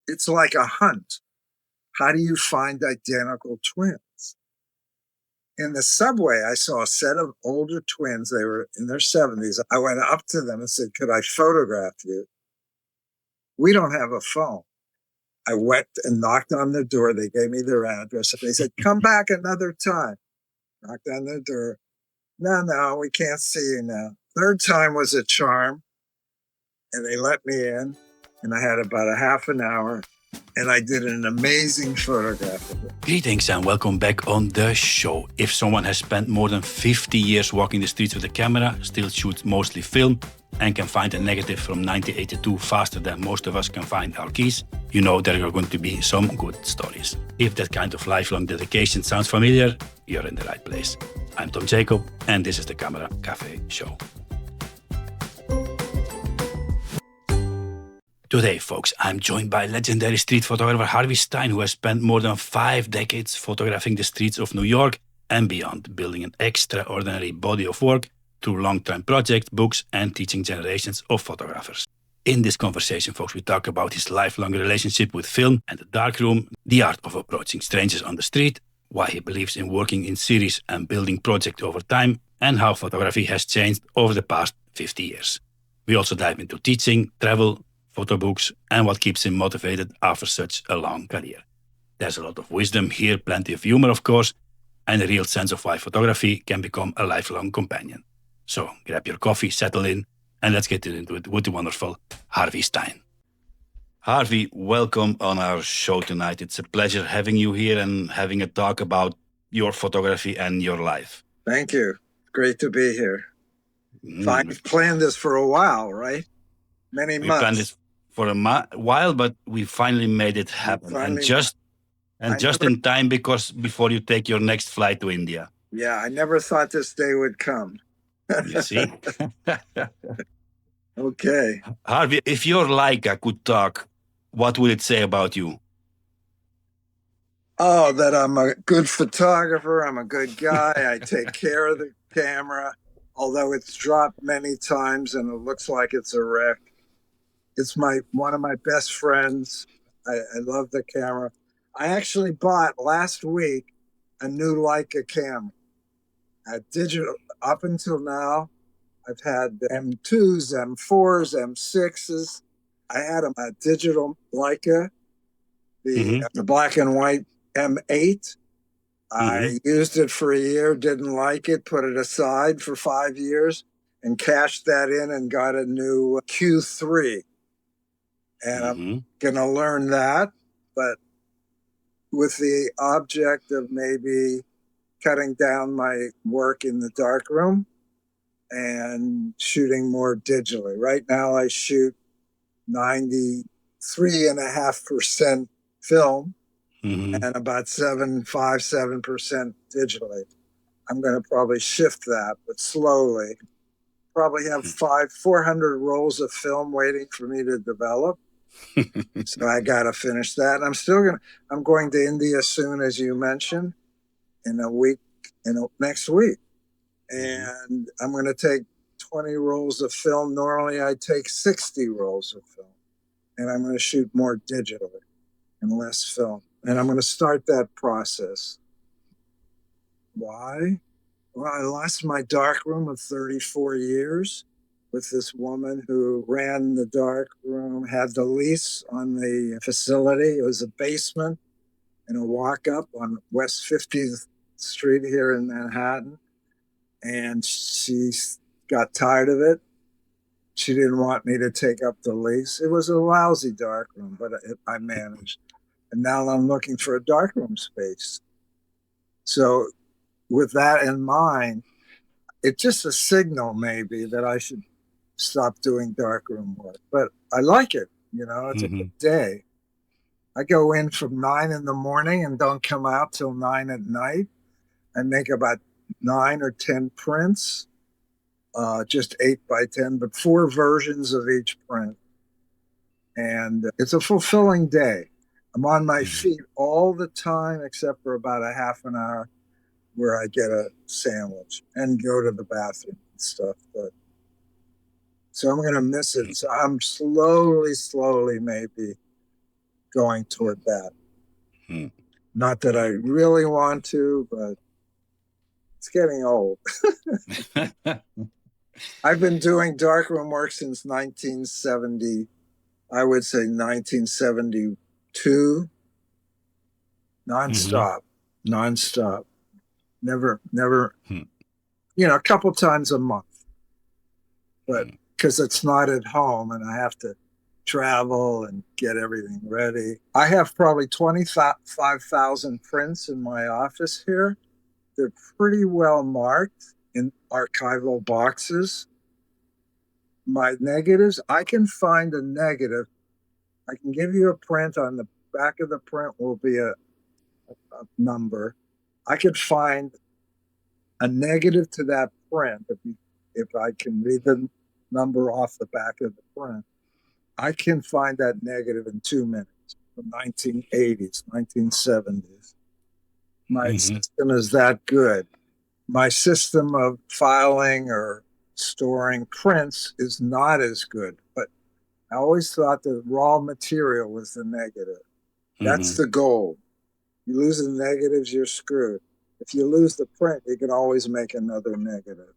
it's like a hunt. How do you find identical twins? In the subway, I saw a set of older twins. They were in their 70s. I went up to them and said, "Could I photograph you?" "We don't have a phone." I went and knocked on their door. They gave me their address. They said, "Come back another time." Knocked on their door. No, we can't see you now. Third time was a charm. And they let me in. And I had about a half an hour. And I did an amazing photograph of it. Greetings and welcome back on the show. If someone has spent more than 50 years walking the streets with a camera, still shoots mostly film, and can find a negative from 1982 faster than most of us can find our keys, you know there are going to be some good stories. If that kind of lifelong dedication sounds familiar, you're in the right place. I'm Tom Jacob, and this is the Camera Cafe Show. Today, folks, I'm joined by legendary street photographer Harvey Stein, who has spent more than 5 decades photographing the streets of New York and beyond, building an extraordinary body of work through long-term projects, books, and teaching generations of photographers. In this conversation, folks, we talk about his lifelong relationship with film and the darkroom, the art of approaching strangers on the street, why he believes in working in series and building projects over time, and how photography has changed over the past 50 years. We also dive into teaching, travel, photo books, and what keeps him motivated after such a long career. There's a lot of wisdom here, plenty of humor, of course, and a real sense of why photography can become a lifelong companion. So grab your coffee, settle in, and let's get into it with the wonderful Harvey Stein. Harvey, welcome on our show tonight. It's a pleasure having you here and having a talk about your photography and your life. Thank you. Great to be here. I've planned this for a while, right? Many months. We planned this for a while, but we finally made it happen. And just in time, because before you take your next flight to India. Yeah, I never thought this day would come. You see? Okay. Harvey, if your Leica could talk, what would it say about you? Oh, that I'm a good photographer. I'm a good guy. I take care of the camera, although it's dropped many times and it looks like it's a wreck. It's one of my best friends. I love the camera. I actually bought last week a new Leica camera. Digital. Up until now, I've had M2s, M4s, M6s. I had a digital Leica, the black and white M8. I used it for a year, didn't like it, put it aside for 5 years, and cashed that in and got a new Q3. And I'm going to learn that, but with the object of maybe cutting down my work in the darkroom and shooting more digitally. Right now I shoot 93.5% film and about 7% digitally. I'm going to probably shift that, but slowly. Probably have 400 rolls of film waiting for me to develop. So I got to finish that. I'm going to India soon, as you mentioned, next week. And I'm going to take 20 rolls of film. Normally I take 60 rolls of film. And I'm going to shoot more digitally and less film. And I'm going to start that process. Why? Well, I lost my darkroom of 34 years with this woman who ran the darkroom, had the lease on the facility. It was a basement and a walk-up on West 50th Street here in Manhattan. And she got tired of it. She didn't want me to take up the lease. It was a lousy darkroom, but I managed. And now I'm looking for a darkroom space. So with that in mind, it's just a signal maybe that I should stop doing darkroom work. But I like it, it's a good day. I go in from 9 in the morning and don't come out till 9 at night. I make about 9 or 10 prints, just 8 by 10, but 4 versions of each print. And it's a fulfilling day. I'm on my feet all the time, except for about a half an hour where I get a sandwich and go to the bathroom and stuff. So I'm going to miss it. So I'm slowly maybe going toward that. Hmm. Not that I really want to, but it's getting old. I've been doing darkroom work since 1970. I would say 1972, nonstop, nonstop. Never, a couple times a month, but because it's not at home and I have to travel and get everything ready. I have probably 25,000 prints in my office here. They're pretty well marked in archival boxes. My negatives, I can find a negative. I can give you a print. On the back of the print will be a number. I could find a negative to that print if I can read the number off the back of the print. I can find that negative in 2 minutes from 1980s, 1970s. My system is that good. My system of filing or storing prints is not as good, but I always thought the raw material was the negative. That's the goal. You lose the negatives, you're screwed. If you lose the print, you can always make another negative.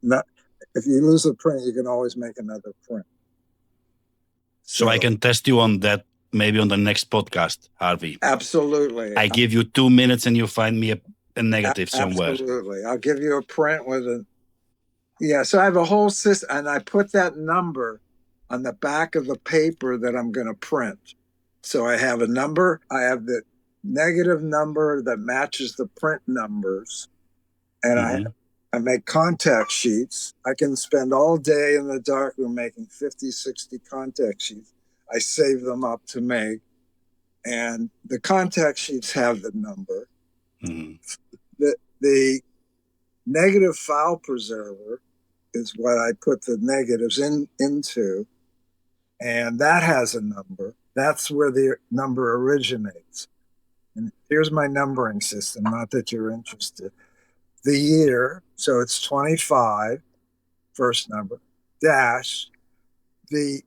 If you lose the print, you can always make another print. So I can test you on that maybe on the next podcast, Harvey. Absolutely. I give you 2 minutes and you find me a negative somewhere. Absolutely. I'll give you a print with a... Yeah, so I have a whole system, and I put that number on the back of the paper that I'm going to print. So I have a number. I have the negative number that matches the print numbers. And I make contact sheets. I can spend all day in the darkroom making 50, 60 contact sheets. I save them up to make. And the contact sheets have the number. The negative file preserver is what I put the negatives into. And that has a number. That's where the number originates. And here's my numbering system, not that you're interested. The year, so it's 25, first number, dash, the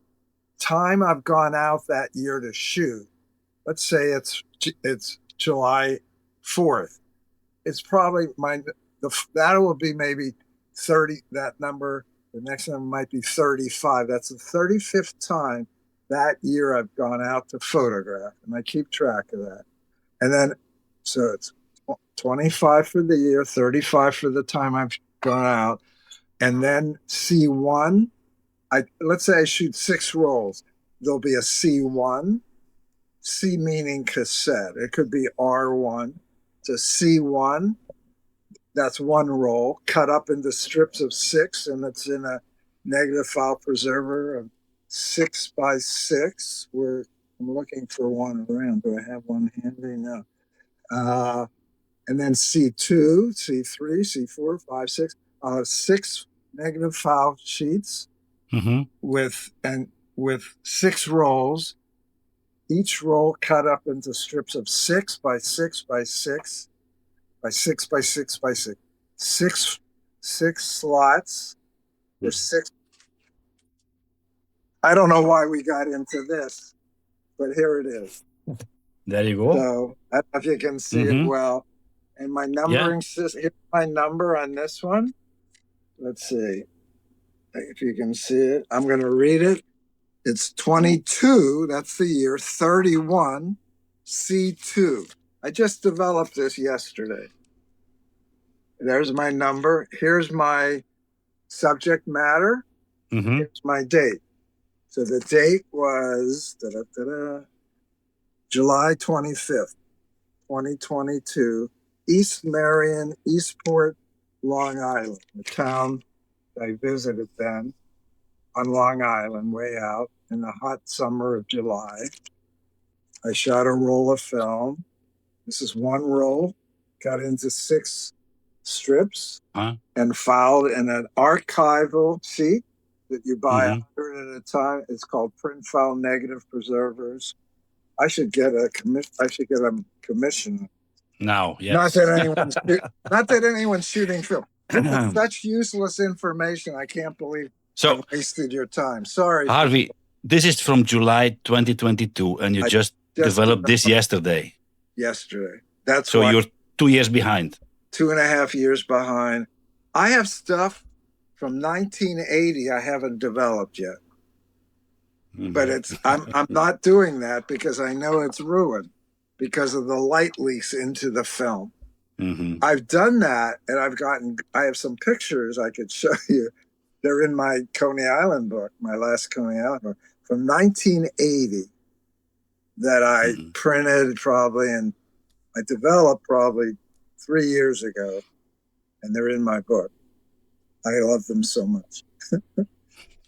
time I've gone out that year to shoot. Let's say it's July 4th. It's probably that will be maybe 30, that number. The next number might be 35. That's the 35th time that year I've gone out to photograph, and I keep track of that. And then, so it's 25 for the year, 35 for the time I've gone out. And then C1, let's say I shoot 6 rolls. There'll be a C1, C meaning cassette. It could be R1 to C1. That's 1 roll cut up into strips of 6, and it's in a negative file preserver of 6 by 6. I'm looking for one around. Do I have one handy? No. And then C2, C3, C4, 5, 6. I'll have 6 negative file sheets with 6 rolls. Each roll cut up into strips of 6 by 6 by 6 by 6 by 6 by 6. 6 slots for 6. I don't know why we got into this, but here it is. There you go. So I don't know if you can see it well. And my numbering system, here's my number on this one. Let's see if you can see it. I'm going to read it. It's 22, that's the year, 31, C2. I just developed this yesterday. There's my number. Here's my subject matter. Here's my date. So the date was July 25th, 2022, East Marion, Eastport, Long Island, the town I visited then on Long Island, way out in the hot summer of July. I shot a roll of film. This is 1 roll, cut into 6 strips and filed in an archival sheet that you buy 100 at a time. It's called print file negative preservers. I should get a commission. Now, yes. Not that anyone's shooting film. Such useless information. I can't believe I wasted your time. Sorry. Harvey, this is from July 2022, and you just Just developed this yesterday. yesterday. That's So why you're 2 years behind. 2.5 years behind. I have stuff from 1980 I haven't developed yet. But I'm not doing that because I know it's ruined because of the light leaks into the film. I've done that, and I have some pictures I could show you. They're in my Coney Island book, my last Coney Island book from 1980 that I printed probably and I developed probably 3 years ago, and they're in my book. I love them so much.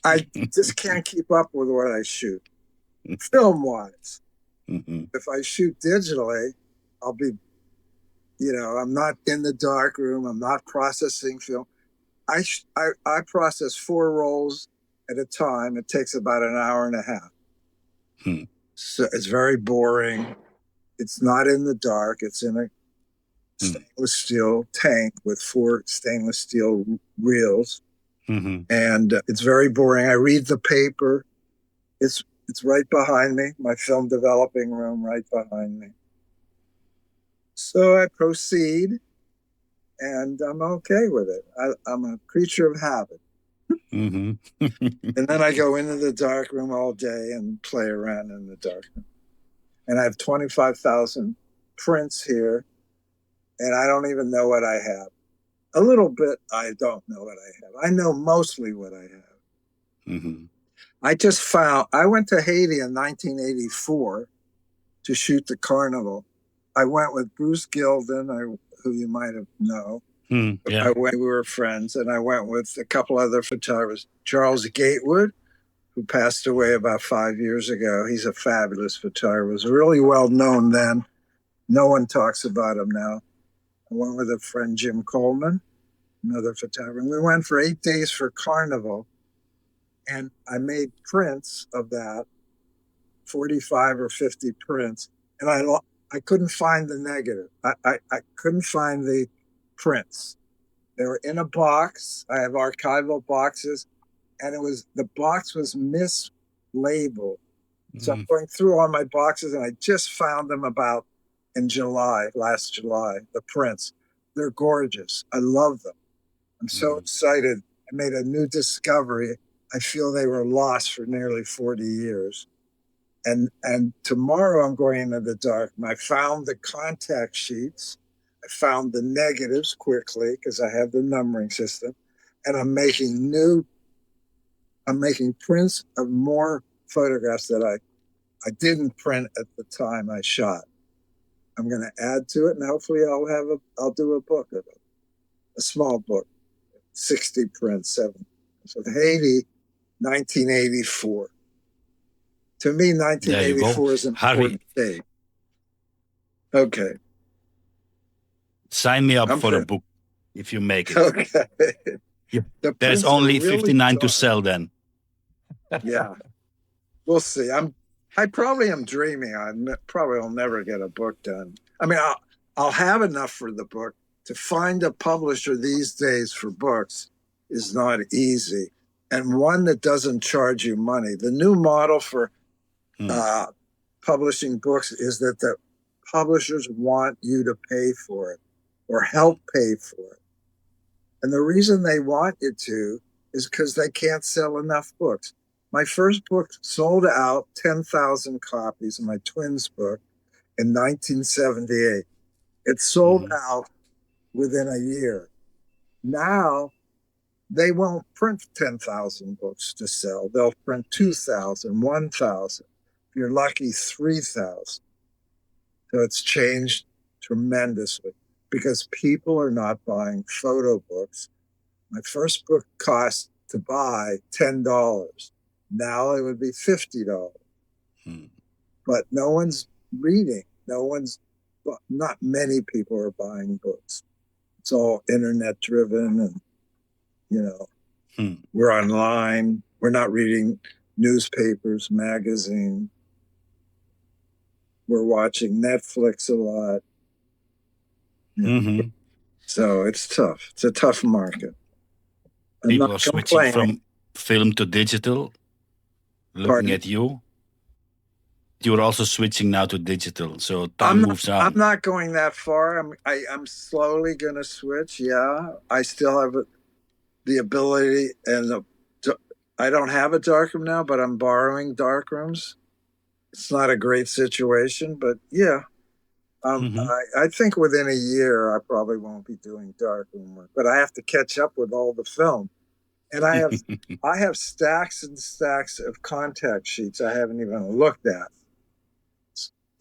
I just can't keep up with what I shoot, film-wise. If I shoot digitally, I'll be, I'm not in the darkroom. I'm not processing film. I process 4 rolls at a time. It takes about an hour and a half. So it's very boring. It's not in the dark. It's in a stainless steel tank with 4 stainless steel reels. And it's very boring. I read the paper. It's right behind me, my film developing room right behind me. So I proceed, and I'm okay with it. I'm a creature of habit. And then I go into the darkroom all day and play around in the darkroom. And I have 25,000 prints here, and I don't even know what I have. A little bit, I don't know what I have. I know mostly what I have. I went to Haiti in 1984 to shoot the carnival. I went with Bruce Gilden, who you might have known. We were friends, and I went with a couple other photographers. Charles Gatewood, who passed away about 5 years ago. He's a fabulous photographer. He was really well known then. No one talks about him now. I went with a friend, Jim Coleman, another photographer. And we went for 8 days for Carnival, and I made prints of that, 45 or 50 prints, and I couldn't find the negative. I couldn't find the prints. They were in a box. I have archival boxes, and the box was mislabeled. So I'm going through all my boxes, and I just found them about in last July, the prints. They're gorgeous. I love them. I'm so excited. I made a new discovery. I feel they were lost for nearly 40 years. And tomorrow I'm going into the dark. And I found the contact sheets. I found the negatives quickly because I have the numbering system. And I'm making prints of more photographs that I didn't print at the time I shot. I'm going to add to it, and hopefully I'll do a book of it, a small book, 60 prints, 7. So Haiti, 1984. To me, 1984 is an important date. Okay. Sign me up for a book if you make it. Okay. There's only 59 to sell then. Yeah. We'll see. I probably am dreaming. I probably will never get a book done. I mean, I'll have enough for the book. To find a publisher these days for books is not easy, and one that doesn't charge you money. The new model for publishing books is that the publishers want you to pay for it or help pay for it. And the reason they want you to is because they can't sell enough books. My first book sold out 10,000 copies of my twins book in 1978. It sold out within a year. Now, they won't print 10,000 books to sell. They'll print 2,000, 1,000. If you're lucky, 3,000. So it's changed tremendously because people are not buying photo books. My first book cost to buy $10. Now it would be $50. But no one's reading. Not many people are buying books. It's all internet driven, and we're online. We're not reading newspapers, magazines. We're watching Netflix a lot. So it's tough. It's a tough market. People are switching from film to digital. Looking at you. you're also switching now to digital, so time I'm not. moves I'm on. not going that far. I'm slowly going to switch. Yeah, I still have the ability and I don't have a darkroom now, but I'm borrowing darkrooms. It's not a great situation, but yeah. Hmm. I think within a year I probably won't be doing darkroom work, but I have to catch up with all the film. And I have stacks and stacks of contact sheets I haven't even looked at.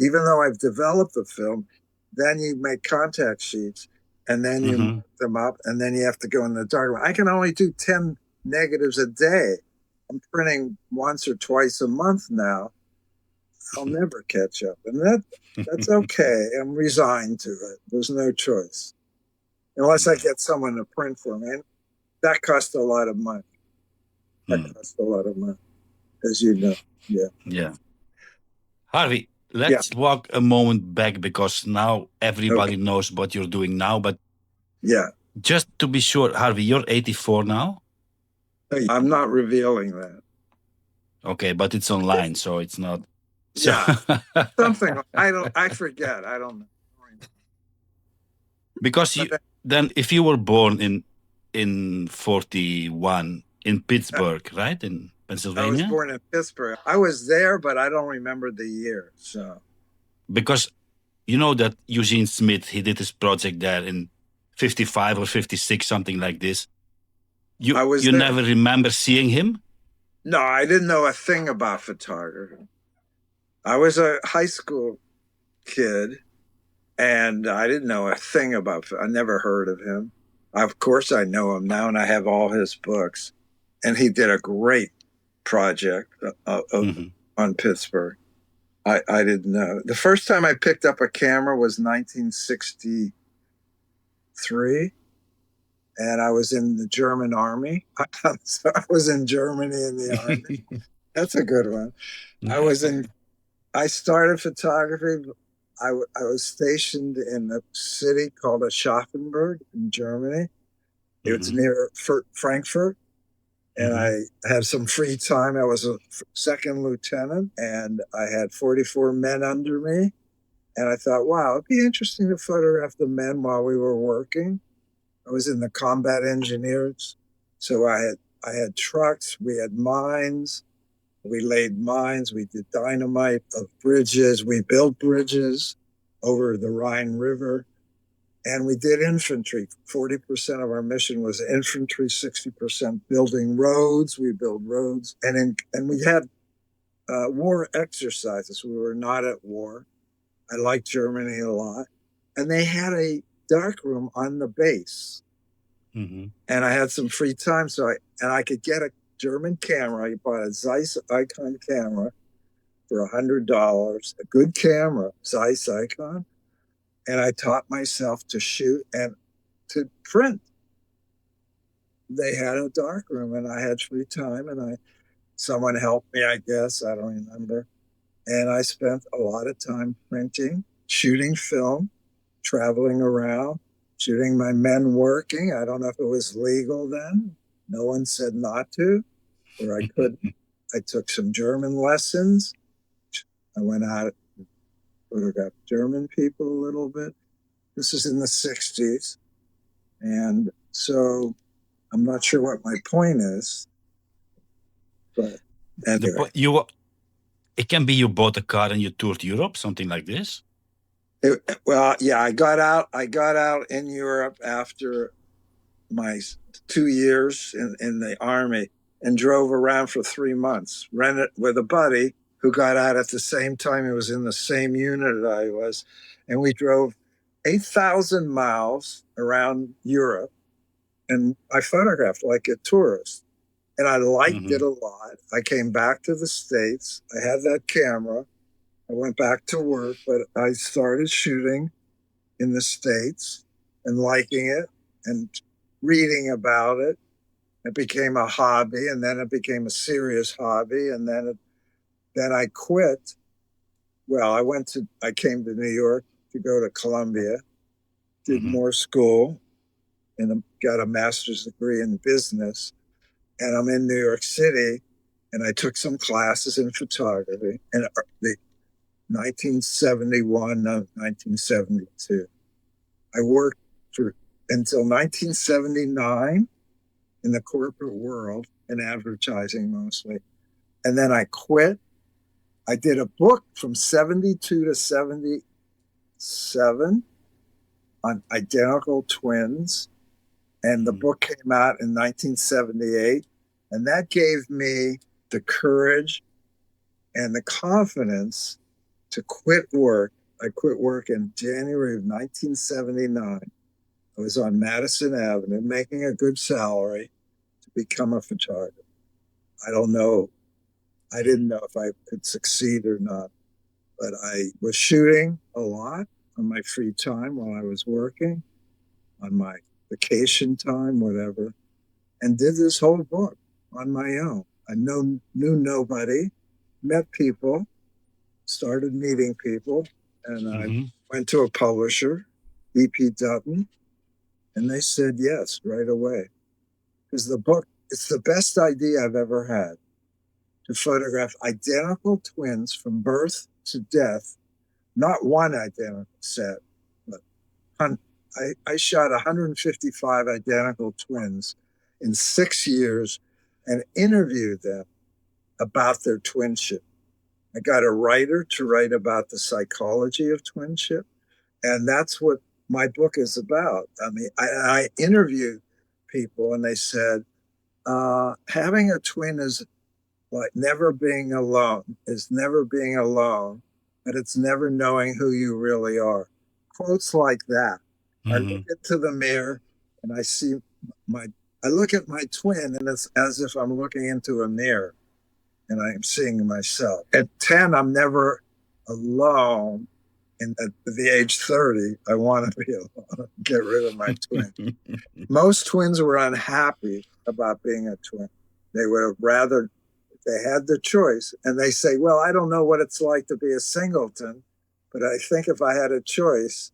Even though I've developed the film, then you make contact sheets and then you Hmm. mark them up and then you have to go in the dark room. I can only do 10 negatives a day. I'm printing once or twice a month now. I'll never catch up. And that's okay. I'm resigned to it. There's no choice. Unless I Yeah. get someone to print for me. And that costs a lot of money. That Hmm. costs a lot of money, as you know. Yeah. Yeah. Harvey, Yeah. let's walk a moment back because now Okay. everybody knows what you're doing now. But Yeah. just to be sure, Harvey, you're 84 now. I'm not revealing that. Okay, but it's online, so it's not. So, Yeah. Something I forget. I don't know. because you But then, if you were born in 41 in Pittsburgh, right, in I was Pennsylvania, born in Pittsburgh. I was there, but I don't remember the year. So because you know that Eugene Smith, he did his project there in 55 or 56, something like this. You I was you there. never remember seeing him? No, I didn't know a thing about photography. I was a high school kid and I didn't know a thing about I never heard of him. Of course I know him now and I have all his books. And he did a great project Hmm. on Pittsburgh. I didn't know. The first time I picked up a camera was 1963, and I was in the German army. So I was in Germany in the army. That's a good one. I was in. I started photography. I was stationed in a city called Aschaffenburg in Germany. It was Hmm. near Frankfurt, and Hmm. I had some free time. I was a second lieutenant, and I had 44 men under me. And I thought, wow, it'd be interesting to photograph the men while we were working. I was in the combat engineers, so I had trucks, we had mines, we laid mines, we did dynamite of bridges, we built bridges over the Rhine River, and we did infantry. 40% of our mission was infantry, 60% building roads. We built roads, and we had war exercises. We were not at war. I liked Germany a lot, and they had a dark room on the base, Hmm. and I had some free time, so I could get a German camera. I bought a Zeiss Icon camera for $100, a good camera, Zeiss Icon, and I taught myself to shoot and to print. They had a dark room, and I had free time, and someone helped me, I guess, I don't remember, and I spent a lot of time printing, shooting film, traveling around, shooting my men working. I don't know if it was legal then. No one said not to, or I couldn't. I took some German lessons. I went out and photographed German people a little bit. This is in the 60s. And so I'm not sure what my point is, but The anyway. po- you it can be you bought a car and you toured Europe, something like this. Well, yeah, I got out in Europe after my 2 years in the army and drove around for 3 months, rented with a buddy who got out at the same time. He was in the same unit I was. And we drove 8,000 miles around Europe. And I photographed like a tourist. And I liked Hmm. it a lot. I came back to the States. I had that camera. I went back to work, but I started shooting in the States and liking it and reading about it. It became a hobby, and then it became a serious hobby, and then I quit. Well, I came to New York to go to Columbia, did Hmm. more school, and got a master's degree in business. And I'm in New York City, and I took some classes in photography, and 1971, no, 1972. I worked for until 1979 in the corporate world, in advertising mostly. And then I quit. I did a book from 72 to 77 on identical twins. And the book came out in 1978. And that gave me the courage and the confidence to quit work. I quit work in January of 1979. I was on Madison Avenue making a good salary to become a photographer. I don't know. I didn't know if I could succeed or not, but I was shooting a lot on my free time while I was working, on my vacation time, whatever, and did this whole book on my own. I knew nobody, met people, started meeting people, and I went to a publisher, BP Dutton, and they said yes right away. Because the book, it's the best idea I've ever had to photograph identical twins from birth to death, not one identical set, but I shot 155 identical twins in 6 years and interviewed them about their twinship. I got a writer to write about the psychology of twinship, and that's what my book is about. I mean, I interviewed people, and they said, having a twin is like never being alone, but it's never knowing who you really are. Quotes like that. I look into the mirror and I look at my twin, and it's as if I'm looking into a mirror and I'm seeing myself. At 10, I'm never alone. And at the age 30, I want to be alone, get rid of my twin. Most twins were unhappy about being a twin. They would have rather, if they had the choice, and they say, well, I don't know what it's like to be a singleton, but I think if I had a choice,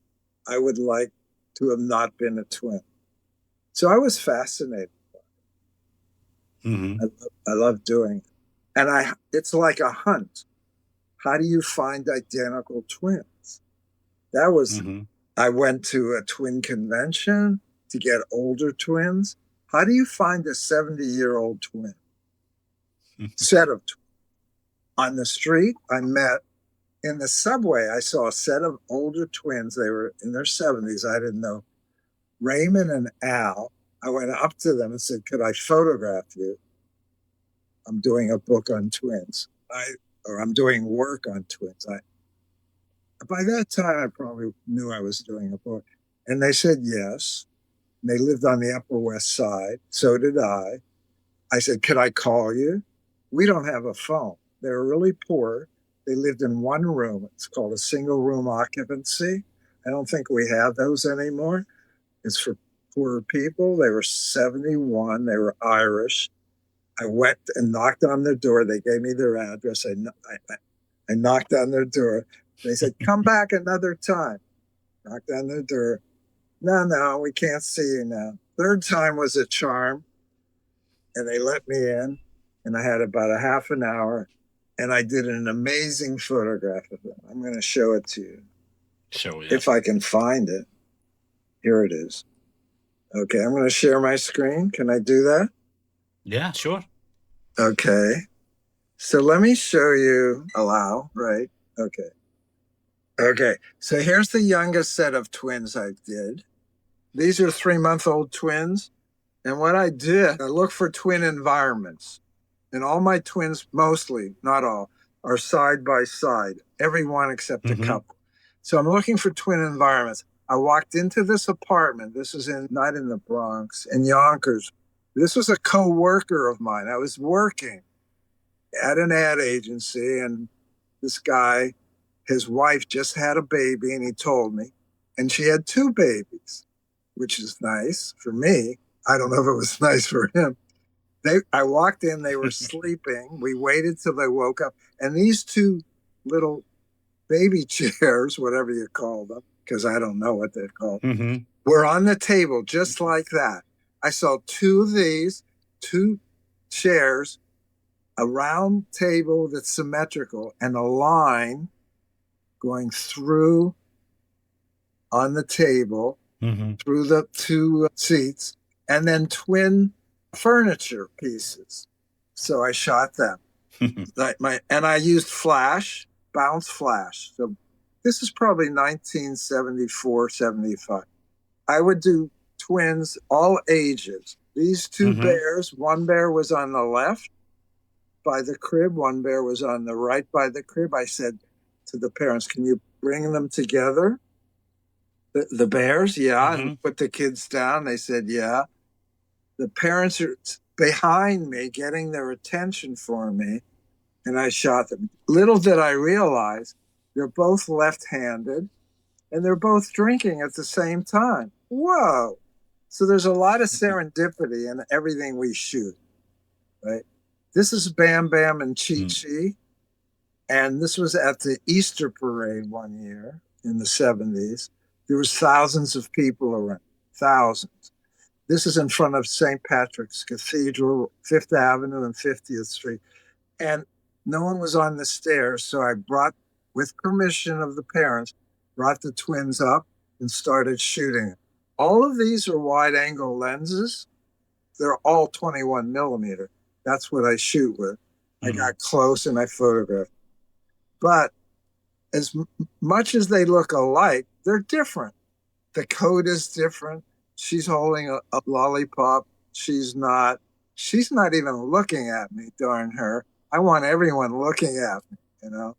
I would like to have not been a twin. So I was fascinated. I love doing it. And it's like a hunt. How do you find identical twins? That was, I went to a twin convention to get older twins. How do you find a 70-year-old twin? Set of twins. On the street, I met in the subway. I saw a set of older twins. They were in their 70s. I didn't know. Raymond and Al. I went up to them and said, could I photograph you? I'm doing a book on twins. I'm doing work on twins. By that time, I probably knew I was doing a book. And they said yes. And they lived on the Upper West Side. So did I. I said, could I call you? We don't have a phone. They were really poor. They lived in one room. It's called a single room occupancy. I don't think we have those anymore. It's for poorer people. They were 71. They were Irish. I went and knocked on their door. They gave me their address. I knocked on their door. They said, come back another time. Knocked on their door. No, we can't see you now. Third time was a charm. And they let me in. And I had about a half an hour. And I did an amazing photograph of them. I'm going to show it to you. If I can find it. Here it is. Okay, I'm going to share my screen. Can I do that? Yeah, sure. Okay. So let me show you. Allow, right? Okay. Okay. So here's the youngest set of twins I did. These are 3-month-old twins. And what I did, I looked for twin environments. And all my twins, mostly, not all, are side by side. Every one except a couple. So I'm looking for twin environments. I walked into this apartment. This is not in the Bronx, in Yonkers. This was a co-worker of mine. I was working at an ad agency, and this guy, his wife just had a baby, and he told me, and she had 2 babies, which is nice for me. I don't know if it was nice for him. I walked in, they were sleeping. We waited till they woke up, and these 2 little baby chairs, whatever you call them, because I don't know what they're called, were on the table just like that. I saw 2 of these, 2 chairs, a round table that's symmetrical, and a line going through on the table, Mm-hmm. through the two seats, and then twin furniture pieces. So I shot them. And I used flash, bounce flash. So this is probably 1974, 75. I would do twins, all ages. These two Mm-hmm. bears, one bear was on the left by the crib, one bear was on the right by the crib. I said to the parents, can you bring them together? The bears, yeah, and Mm-hmm. put the kids down. They said, yeah. The parents are behind me, getting their attention for me, and I shot them. Little did I realize they're both left handed and they're both drinking at the same time. Whoa. So there's a lot of serendipity in everything we shoot, right? This is Bam Bam and Chi Chi. And this was at the Easter parade one year in the 70s. There was thousands of people around, thousands. This is in front of St. Patrick's Cathedral, Fifth Avenue and 50th Street. And no one was on the stairs. So I brought, with permission of the parents, brought the twins up and started shooting. All of these are wide angle lenses. They're all 21 millimeter. That's what I shoot with. I got close and I photographed. But as much as they look alike, they're different. The code is different. She's holding a lollipop. She's not. She's not even looking at me, darn her. I want everyone looking at me, you know?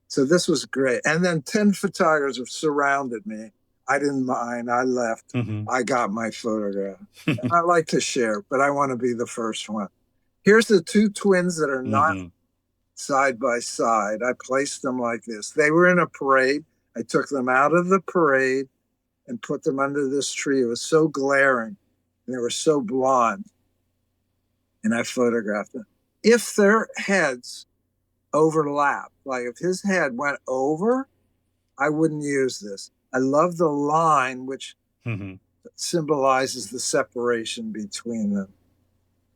So this was great. And then 10 photographers surrounded me. I didn't mind. I left. Mm-hmm. I got my photograph. And I like to share, but I want to be the first one. Here's the two twins that are not Mm-hmm. side by side. I placed them like this. They were in a parade. I took them out of the parade and put them under this tree. It was so glaring and they were so blonde. And I photographed them. If their heads overlap, like if his head went over, I wouldn't use this. I love the line which Mm-hmm. symbolizes the separation between them.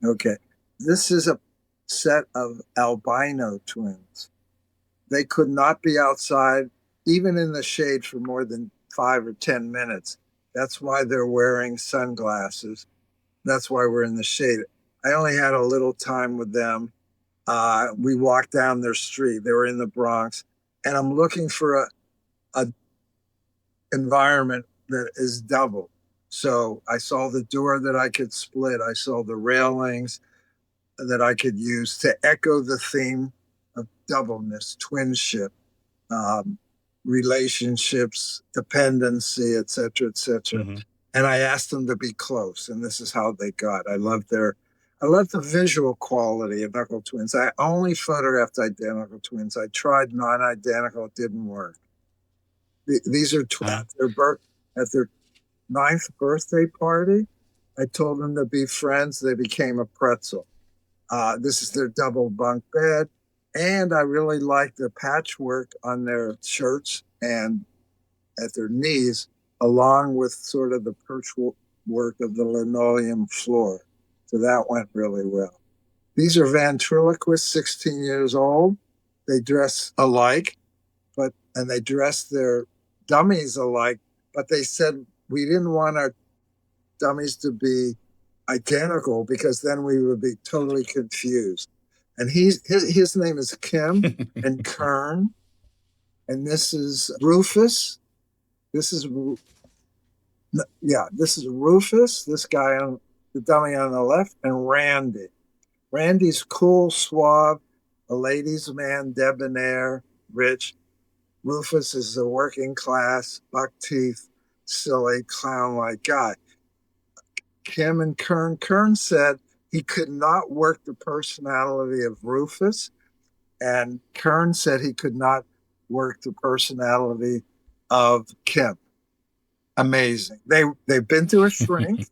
Okay. This is a set of albino twins. They could not be outside, even in the shade, for more than 5 or 10 minutes. That's why they're wearing sunglasses. That's why we're in the shade. I only had a little time with them. We walked down their street. They were in the Bronx, and I'm looking for a environment that is double. So I saw the door that I could split. I saw the railings that I could use to echo the theme of doubleness, twinship, um, relationships, dependency, et cetera, et cetera. Mm-hmm. And I asked them to be close, and this is how they got. I love the visual quality of Knuckle Twins. I only photographed identical twins. I tried non-identical, it didn't work. These are at their ninth birthday party. I told them to be friends. They became a pretzel. This is their double bunk bed. And I really like the patchwork on their shirts and at their knees, along with sort of the work of the linoleum floor. So that went really well. These are ventriloquists, 16 years old. They dress alike, and they dress their dummies alike, but they said we didn't want our dummies to be identical because then we would be totally confused. And his name is Kim and Kern, and this is Rufus. This is this is Rufus. This guy on the dummy on the left, and Randy. Randy's cool, suave, a ladies' man, debonair, rich. Rufus is a working class, buck teeth, silly, clown-like guy. Kim and Kern said he could not work the personality of Rufus, and Kern said he could not work the personality of Kim. Amazing. They've been to a shrink,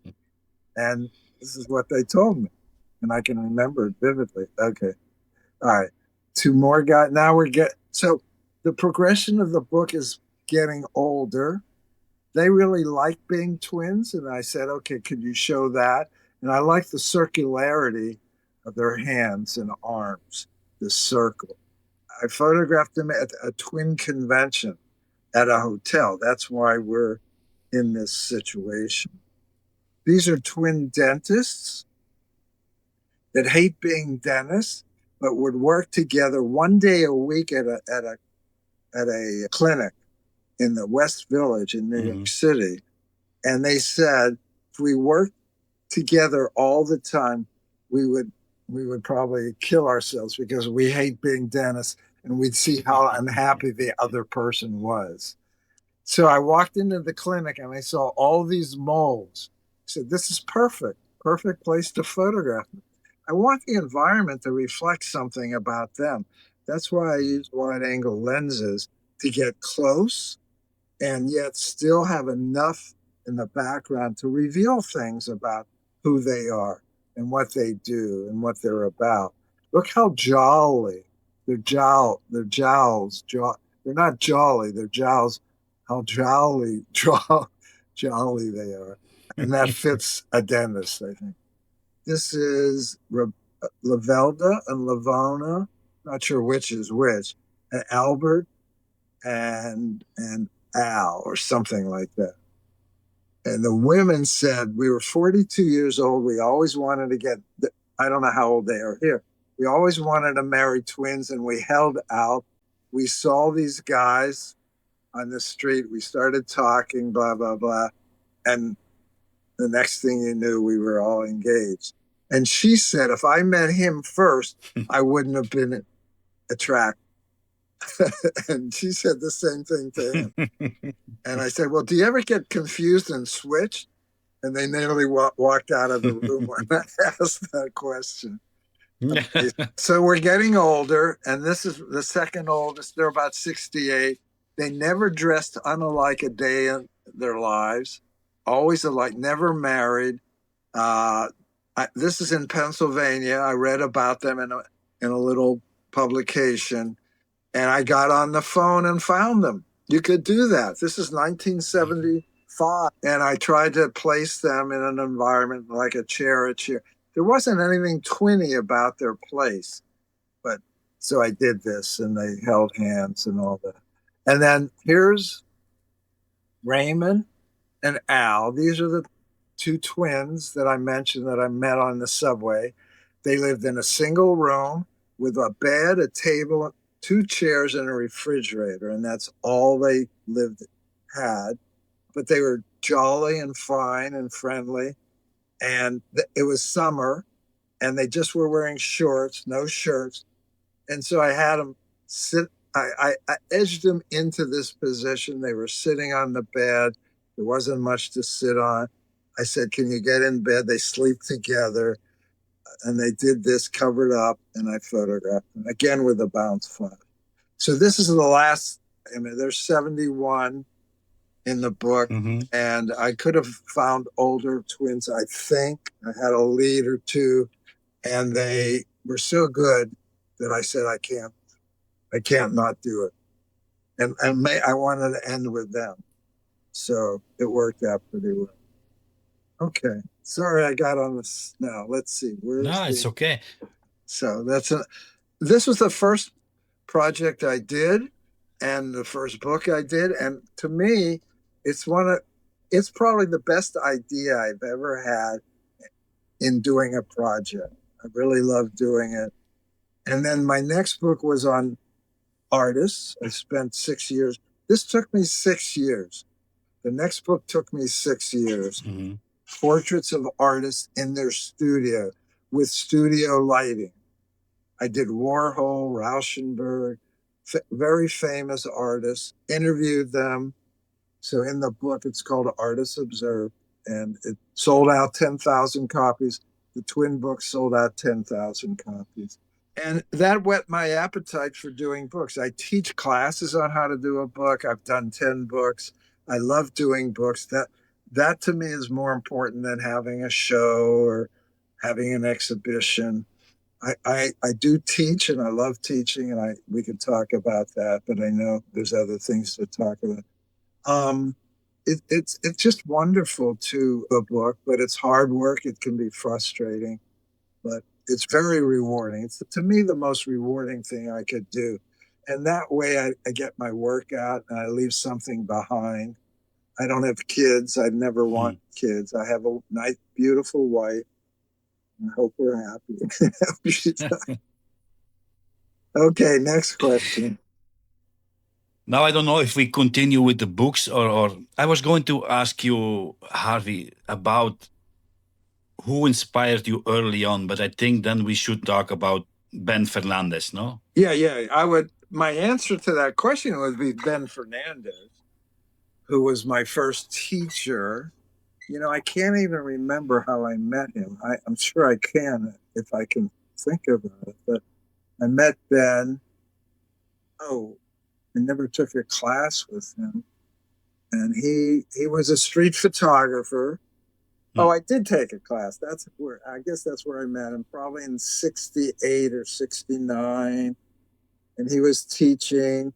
and this is what they told me, and I can remember it vividly. Okay, all right. Two more guys. Now so the progression of the book is getting older. They really like being twins, and I said, okay, could you show that? And I like the circularity of their hands and arms, the circle. I photographed them at a twin convention at a hotel. That's why we're in this situation. These are twin dentists that hate being dentists, but would work together 1 day a week at a clinic in the West Village in New York City. And they said if we worked together all the time, we would probably kill ourselves because we hate being dentists, and we'd see how unhappy the other person was. So I walked into the clinic and I saw all these moles. I said, this is perfect, perfect place to photograph them. I want the environment to reflect something about them. That's why I use wide angle lenses to get close and yet still have enough in the background to reveal things about who they are and what they do and what they're about. Look how jolly their jowls. They're not jolly, they're jowls. How jolly they are, and that fits a dentist, I think. This is Lavelda and Lavona. Not sure which is which. And Albert and Al or something like that. And the women said, we were 42 years old. We always wanted to get, I don't know how old they are here. We always wanted to marry twins, and we held out. We saw these guys on the street. We started talking, blah, blah, blah. And the next thing you knew, we were all engaged. And she said, if I met him first, I wouldn't have been attracted. And she said the same thing to him. And I said, well, do you ever get confused and switch? And they nearly walked out of the room when I asked that question. So we're getting older, and this is the second oldest. They're about 68. They never dressed unlike a day in their lives, always alike, never married. This is in Pennsylvania. I read about them in a little publication, and I got on the phone and found them. You could do that. This is 1975, and I tried to place them in an environment like a chair. There wasn't anything twinny about their place, but so I did this, and they held hands and all that. And then here's Raymond and Al. These are the two twins that I mentioned that I met on the subway. They lived in a single room with a bed, a table, two chairs, and a refrigerator, and that's all they had. But they were jolly and fine and friendly, and it was summer, and they just were wearing shorts, no shirts. And so I had them sit. I edged them into this position. They were sitting on the bed. There wasn't much to sit on. I said, can you get in bed? They sleep together. And they did this covered up, and I photographed them again with a bounce flash. So this is the last. I mean, there's 71 in the book, and I could have found older twins. I think I had a lead or two, and they were so good that I said I can't not do it. And I wanted to end with them, so it worked out pretty well. Okay, sorry I got on this. Now let's see. It's okay. So this was the first project I did, and the first book I did, and to me, it's probably the best idea I've ever had in doing a project. I really love doing it. And then my next book was on artists. I spent 6 years. This took me 6 years. The next book took me 6 years. Portraits of artists in their studio with studio lighting. I did Warhol, Rauschenberg, very famous artists, interviewed them. So in the book, it's called Artists Observed, and it sold out 10,000 copies. The twin books sold out 10,000 copies. And that whet my appetite for doing books. I teach classes on how to do a book. I've done 10 books. I love doing books. That to me is more important than having a show or having an exhibition. I do teach, and I love teaching, and we can talk about that, but I know there's other things to talk about. It's just wonderful to a book, but it's hard work. It can be frustrating, but it's very rewarding. It's to me the most rewarding thing I could do. And that way I get my work out and I leave something behind. I don't have kids. I never want Mm. kids. I have a nice, beautiful wife. I hope we're happy. Okay, next question. Now I don't know if we continue with the books or I was going to ask you, Harvey, about who inspired you early on, but I think then we should talk about Ben Fernandez, no? Yeah, yeah. My answer to that question would be Ben Fernandez, who was my first teacher. I can't even remember how I met him. I'm sure I can if I can think about it. But I met Ben. Oh, I never took a class with him. And he was a street photographer. Oh, Mm. I did take a class. I guess that's where I met him, probably in 68 or 69. And he was teaching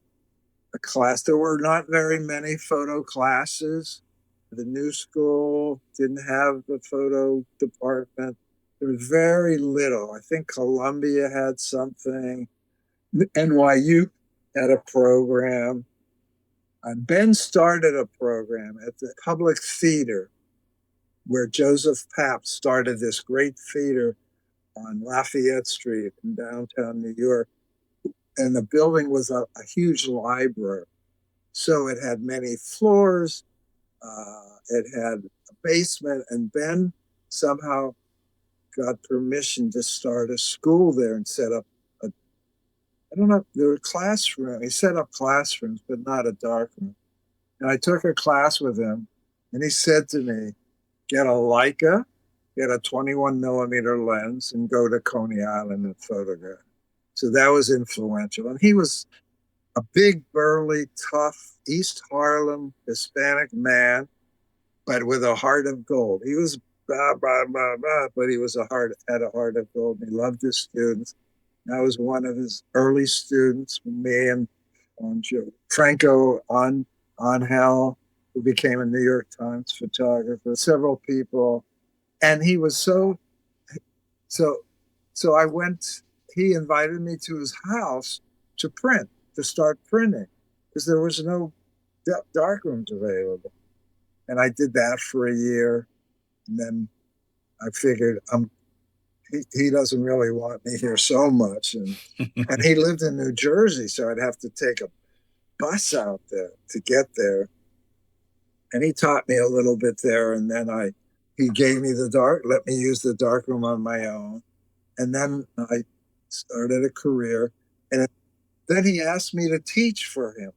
a class. There were not very many photo classes. The new school didn't have the photo department. There was very little. I think Columbia had something. NYU had a program. Ben started a program at the public theater where Joseph Papp started this great theater on Lafayette Street in downtown New York. And the building was a huge library. So it had many floors. It had a basement. And Ben somehow got permission to start a school there and set up I don't know, there were classrooms. He set up classrooms, but not a dark room. And I took a class with him, and he said to me, get a Leica, get a 21 millimeter lens, and go to Coney Island and photograph. So that was influential. And he was a big, burly, tough East Harlem Hispanic man, but with a heart of gold. He was blah, blah, blah, blah, but he was had a heart of gold. And he loved his students. I was one of his early students, me and Franco Angel, who became a New York Times photographer, several people. And he was so so I went, he invited me to his house to print, to start printing, because there was no dark rooms available. And I did that for a year. And then I figured he doesn't really want me here so much. And he lived in New Jersey, so I'd have to take a bus out there to get there. And he taught me a little bit there. And then he gave me let me use the darkroom on my own. And then I started a career. And then he asked me to teach for him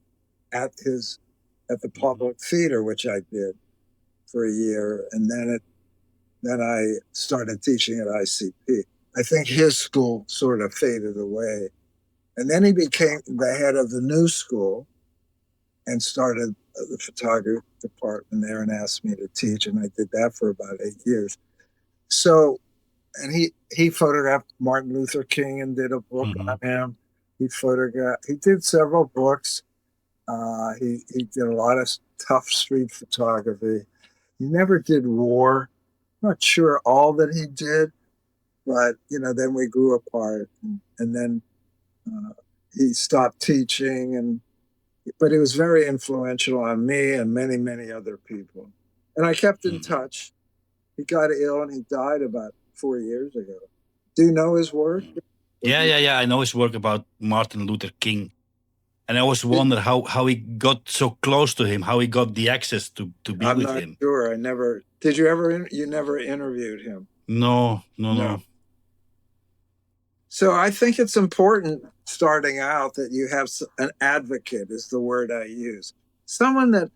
at the public theater, which I did for a year. And then I started teaching at ICP. I think his school sort of faded away. And then he became the head of the new school and started the photography department there and asked me to teach. And I did that for about 8 years. So, and he photographed Martin Luther King and did a book on him. He did several books. He did a lot of tough street photography. He never did war. I'm not sure all that he did, but then we grew apart, and then he stopped teaching, but he was very influential on me and many, many other people. And I kept in touch. He got ill and he died about 4 years ago. Do you know his work? Yeah. I know his work about Martin Luther King. And I always wonder how he got so close to him, how he got the access to be I'm with not him. sure. Did you ever, you never interviewed him? No. So I think it's important starting out that you have an advocate, is the word I use. Someone that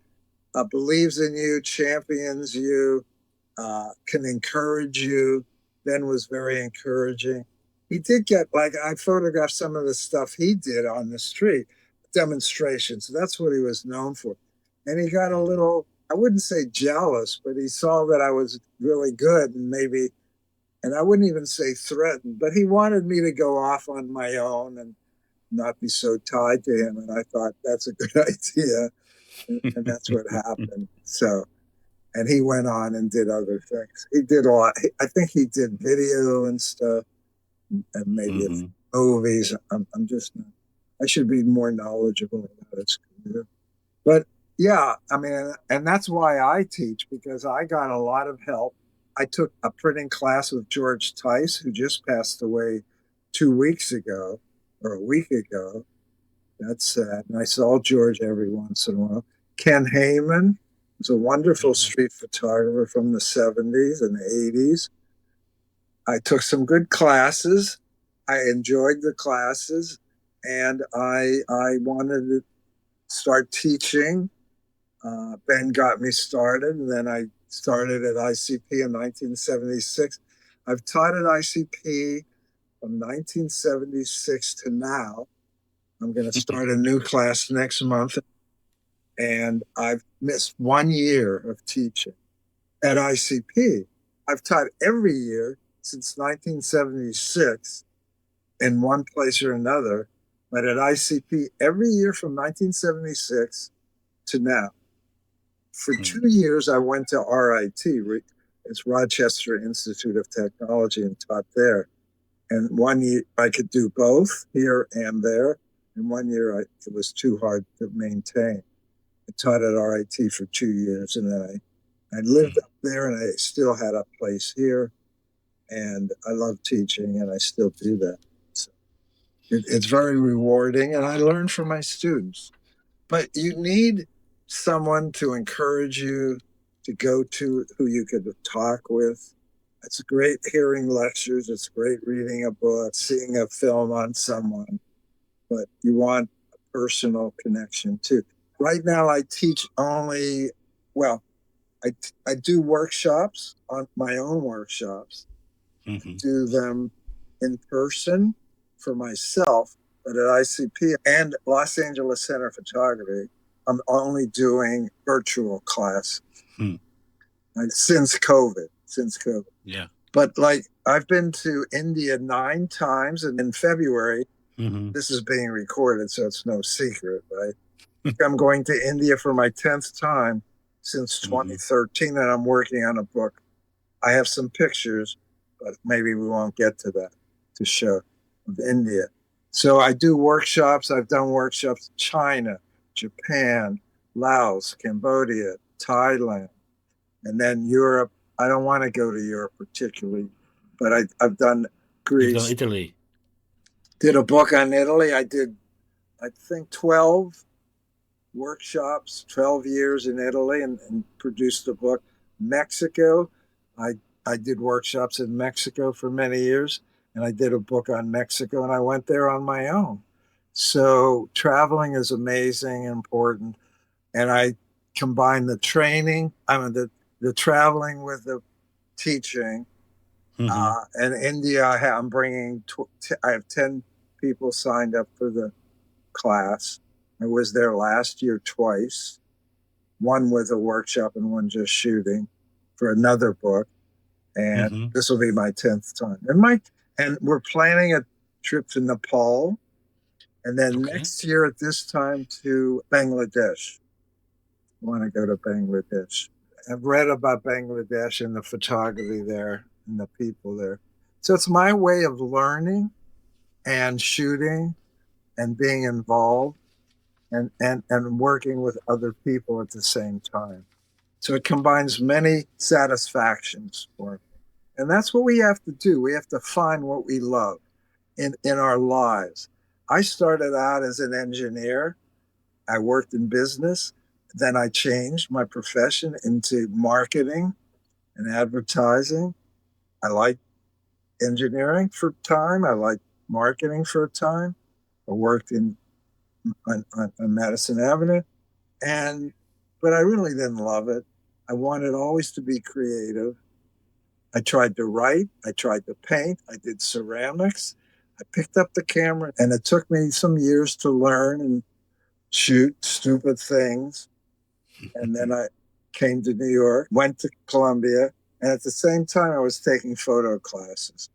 believes in you, champions you, can encourage you. Ben was very encouraging. He did I photographed some of the stuff he did on the street, demonstrations. That's what he was known for. And he got a little, I wouldn't say jealous, but he saw that I was really good and I wouldn't even say threatened, but he wanted me to go off on my own and not be so tied to him. And I thought that's a good idea. And that's what happened. And he went on and did other things. He did a lot. I think he did video and stuff and maybe movies. I'm just not. I should be more knowledgeable about his career. But yeah, I mean, and that's why I teach, because I got a lot of help. I took a printing class with George Tice, who just passed away 2 weeks ago or a week ago. That's sad. And I saw George every once in a while. Ken Heyman was a wonderful Mhm. street photographer from the 70s and 80s. I took some good classes. I enjoyed the classes, and I wanted to start teaching. Ben got me started, and then I started at ICP in 1976. I've taught at ICP from 1976 to now. I'm going to start a new class next month, and I've missed 1 year of teaching at ICP. I've taught every year since 1976 in one place or another, but at ICP every year from 1976 to now. For 2 years, I went to RIT, it's Rochester Institute of Technology, and taught there. And 1 year I could do both here and there. And 1 year it was too hard to maintain. I taught at RIT for 2 years, and then I lived up there, and I still had a place here. And I love teaching, and I still do that. So it's very rewarding, and I learn from my students. But you need someone to encourage you to go to, who you could talk with. It's great hearing lectures. It's great reading a book, seeing a film on someone, but you want a personal connection too. Right now, I teach only, well, I do workshops, on my own workshops. I Mhm. do them in person for myself, but at ICP and Los Angeles Center of Photography, I'm only doing virtual class, Hmm. since COVID. Since COVID. Yeah. But like, I've been to India 9 times, and in February, Mhm. this is being recorded, so it's no secret, right? I'm going to India for my 10th time since Mhm. 2013, and I'm working on a book. I have some pictures, but maybe we won't get to that to show of India. So I do workshops. I've done workshops in China, Japan, Laos, Cambodia, Thailand, and then Europe. I don't want to go to Europe particularly, but I've done You've done Greece. Italy. Did a book on Italy. I did, I think, 12 workshops, 12 years in Italy, and produced a book. Mexico, I, I did workshops in Mexico for many years, and I did a book on Mexico, and I went there on my own. So traveling is amazing and important. And I combine the training, the traveling with the teaching. Mhm. In India, I'm bringing, I have 10 people signed up for the class. I was there last year twice, one with a workshop and one just shooting for another book. And Mhm. this will be my 10th time. And we're planning a trip to Nepal, and then Okay. next year at this time to Bangladesh. I want to go to Bangladesh. I've read about Bangladesh and the photography there and the people there. So it's my way of learning and shooting and being involved, and working with other people at the same time. So it combines many satisfactions for me. And that's what we have to do. We have to find what we love in our lives. I started out as an engineer. I worked in business. Then I changed my profession into marketing and advertising. I liked engineering for a time. I liked marketing for a time. I worked on Madison Avenue. And but I really didn't love it. I wanted always to be creative. I tried to write, I tried to paint, I did ceramics. I picked up the camera, and it took me some years to learn and shoot stupid things. And then I came to New York, went to Columbia, and at the same time I was taking photo classes.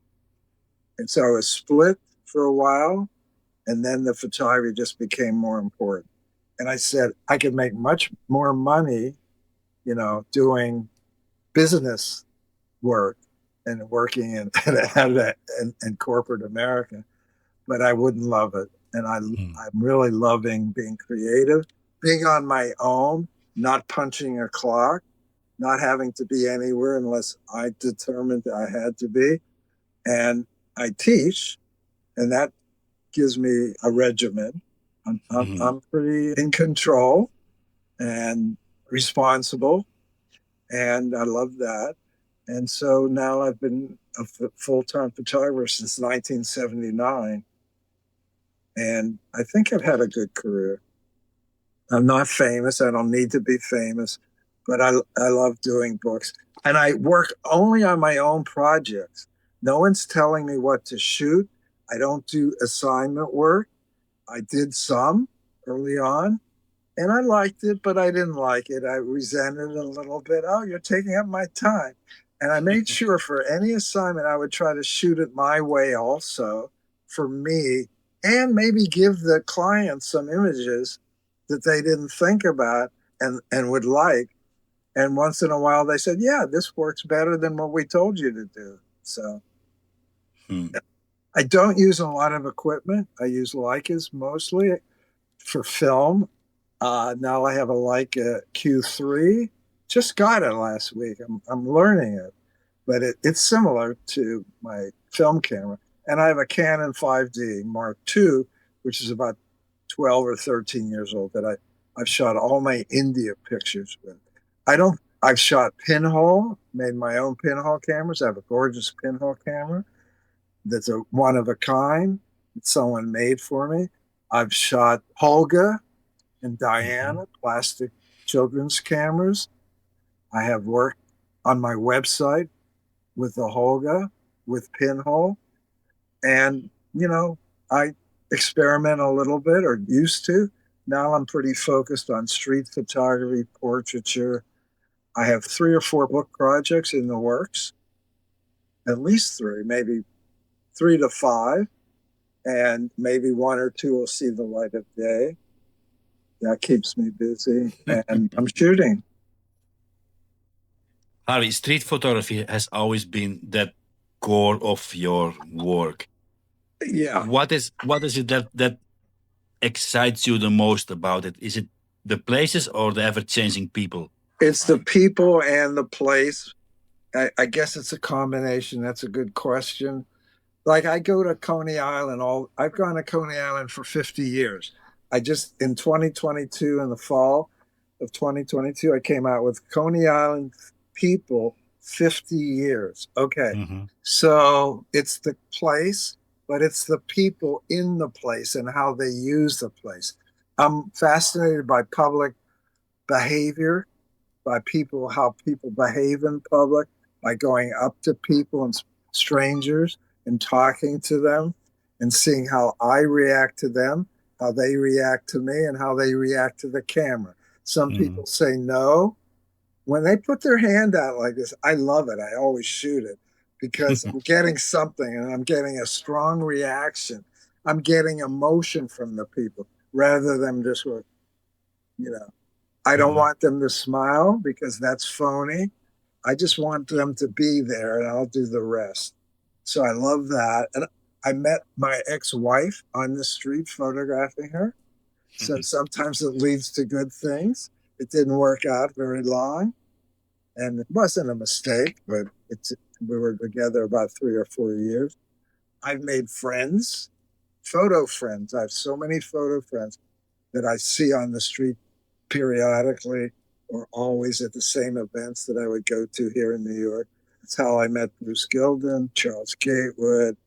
And so I was split for a while, and then the photography just became more important. And I said I could make much more money, doing business work and working in corporate America, but I wouldn't love it. and Mm. I'm really loving being creative, being on my own, not punching a clock, not having to be anywhere unless I determined I had to be. And I teach, and that gives me a regimen. Mhm. I'm pretty in control and responsible, and I love that. And so now I've been a full-time photographer since 1979, and I think I've had a good career. I'm not famous. I don't need to be famous, but I love doing books. And I work only on my own projects. No one's telling me what to shoot. I don't do assignment work. I did some early on, and I liked it, but I didn't like it. I resented it a little bit. Oh, you're taking up my time. And I made sure for any assignment, I would try to shoot it my way also for me, and maybe give the client some images that they didn't think about and would like. And once in a while, they said, yeah, this works better than what we told you to do. So Mm. I don't use a lot of equipment. I use Leicas mostly for film. Now I have a Leica Q3. Just got it last week. I'm learning it, but it's similar to my film camera. And I have a Canon 5D Mark II, which is about 12 or 13 years old that I've shot all my India pictures with. I've shot pinhole, made my own pinhole cameras. I have a gorgeous pinhole camera that's a one of a kind that someone made for me. I've shot Holga and Mhm. Diana, plastic children's cameras. I have worked on my website with the Holga, with Pinhole. And, I experiment a little bit or used to. Now I'm pretty focused on street photography, portraiture. I have 3 or 4 book projects in the works, at least 3, maybe 3 to 5, and maybe 1 or 2 will see the light of day. That keeps me busy. And I'm shooting. Harvey, street photography has always been that core of your work. Yeah. What is it that excites you the most about it? Is it the places or the ever-changing people? It's the people and the place. I guess it's a combination. That's a good question. Like I go to Coney Island I've gone to Coney Island for 50 years. I just in 2022 in the fall of 2022 I came out with Coney Island people 50 years. Okay. Hmm. So it's the place, but it's the people in the place and how they use the place. I'm fascinated by public behavior, by people, how people behave in public, by going up to people and strangers and talking to them and seeing how I react to them, how they react to me, and how they react to the camera. Some Hmm. people say no. When they put their hand out like this, I love it. I always shoot it because I'm getting something and I'm getting a strong reaction. I'm getting emotion from the people rather than just, you know, I don't Hmm. want them to smile because that's phony. I just want them to be there and I'll do the rest. So I love that. And I met my ex wife on the street photographing her. So sometimes it leads to good things. It didn't work out very long and it wasn't a mistake, but we were together about 3 or 4 years. I've made friends, photo friends. I have so many photo friends that I see on the street periodically or always at the same events that I would go to here in New York. That's how I met Bruce Gilden, Charles Gatewood.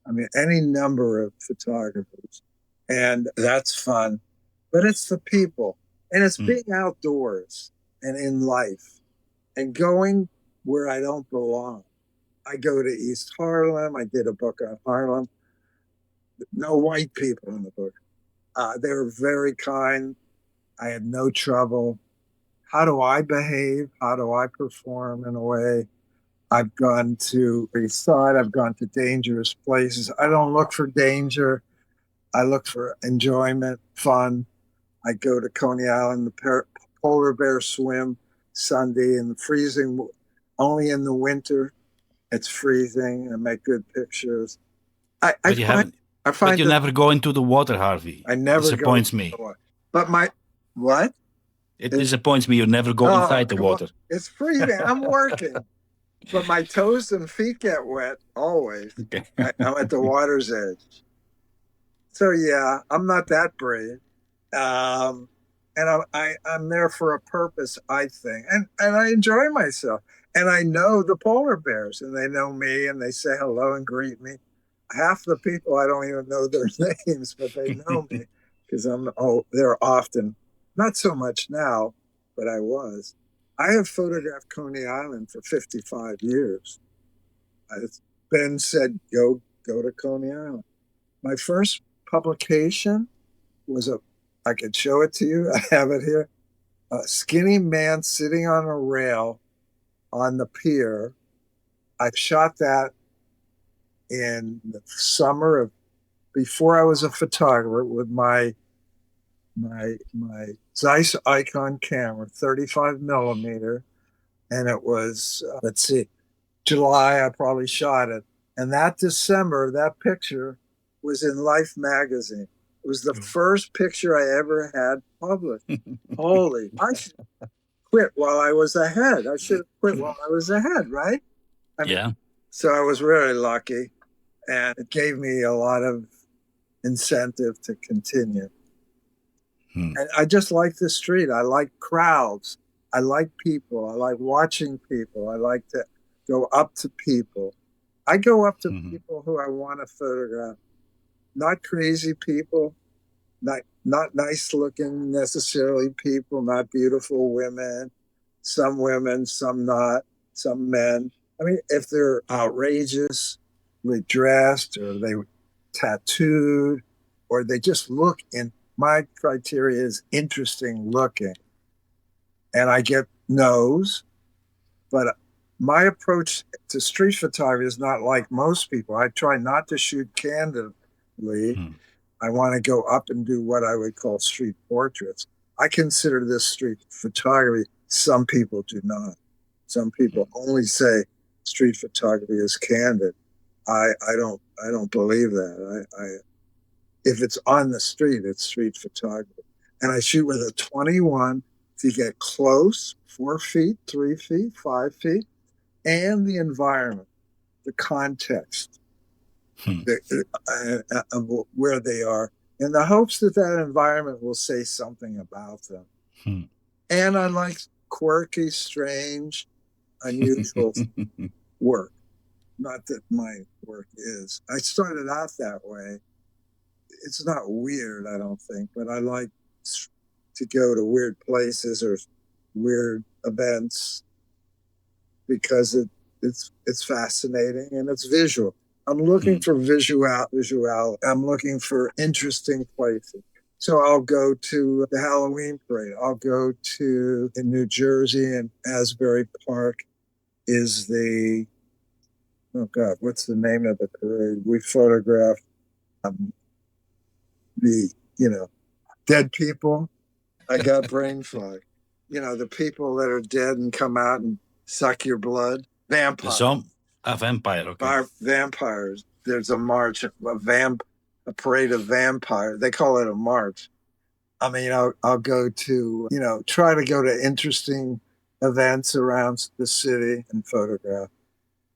I mean, any number of photographers. And that's fun. But it's the people and it's Mm. being outdoors and in life and going where I don't belong. I go to East Harlem. I did a book on Harlem. No white people in the book. They were very kind. I had no trouble. How do I behave? How do I perform in a way? I've gone to East Side. I've gone to dangerous places. I don't look for danger. I look for enjoyment, fun. I go to Coney Island, the polar bear swim Sunday in the freezing, only in the winter. It's freezing and make good pictures. I But you find haven't. I But find you that never go into the water, Harvey. I It never go. disappoints me. But my what? It It, disappoints me. You never go oh, inside the come on! water. It's freezing. I'm working, but my toes and feet get wet always. Okay. I'm at the water's edge. So yeah, I'm not that brave. Um, and I'm there for a purpose, I think, and I enjoy myself. And I know the polar bears, and they know me, and they say hello and greet me. Half the people I don't even know their names, but they know me because they're often, not so much now, but I was. I have photographed Coney Island for 55 years. Ben said, go to Coney Island. My first publication was I could show it to you. I have it here. A skinny man sitting on a rail on the pier. I shot that in the summer of before I was a photographer with my Zeiss Icon camera, 35 millimeter, and it was let's see, July. I probably shot it, and that December, that picture was in Life magazine. It was the first picture I ever had published. Holy, I should quit while I was ahead. I should have quit while I was ahead, right? I mean, Yeah. so I was really lucky, and it gave me a lot of incentive to continue. And I just like the street. I like crowds. I like people. I like watching people. I like to go up to people. I go up to people who I want to photograph, not crazy people, not nice looking necessarily people, not beautiful women, some not, some men. I mean, if they're outrageously dressed or they tattooed or they just look in my criteria is interesting looking. And I get no's, but my approach to street photography is not like most people. I try not to shoot candidly. I want to go up and do what I would call street portraits. I consider this street photography. Some people do not. Some people only say street photography is candid. I don't believe that. If it's on the street, it's street photography. And I shoot with a 21 to get close, 4 feet, 3 feet, 5 feet, and the environment, the context of where they are, in the hopes that that environment will say something about them. And I like quirky, strange, unusual work. Not that my work is. I started out that way. It's not weird, I don't think, but I like to go to weird places or weird events because it's fascinating and it's visual. I'm looking for visual. I'm looking for interesting places. So I'll go to the Halloween parade. I'll go to in New Jersey and Asbury Park is oh God, what's the name of the parade? We photographed the dead people. I got brain fog. The people that are dead and come out and suck your blood. Vampires. A vampire, okay. Vampires. There's a march, a parade of vampires. They call it a march. I mean, I'll go to, try to go to interesting events around the city and photograph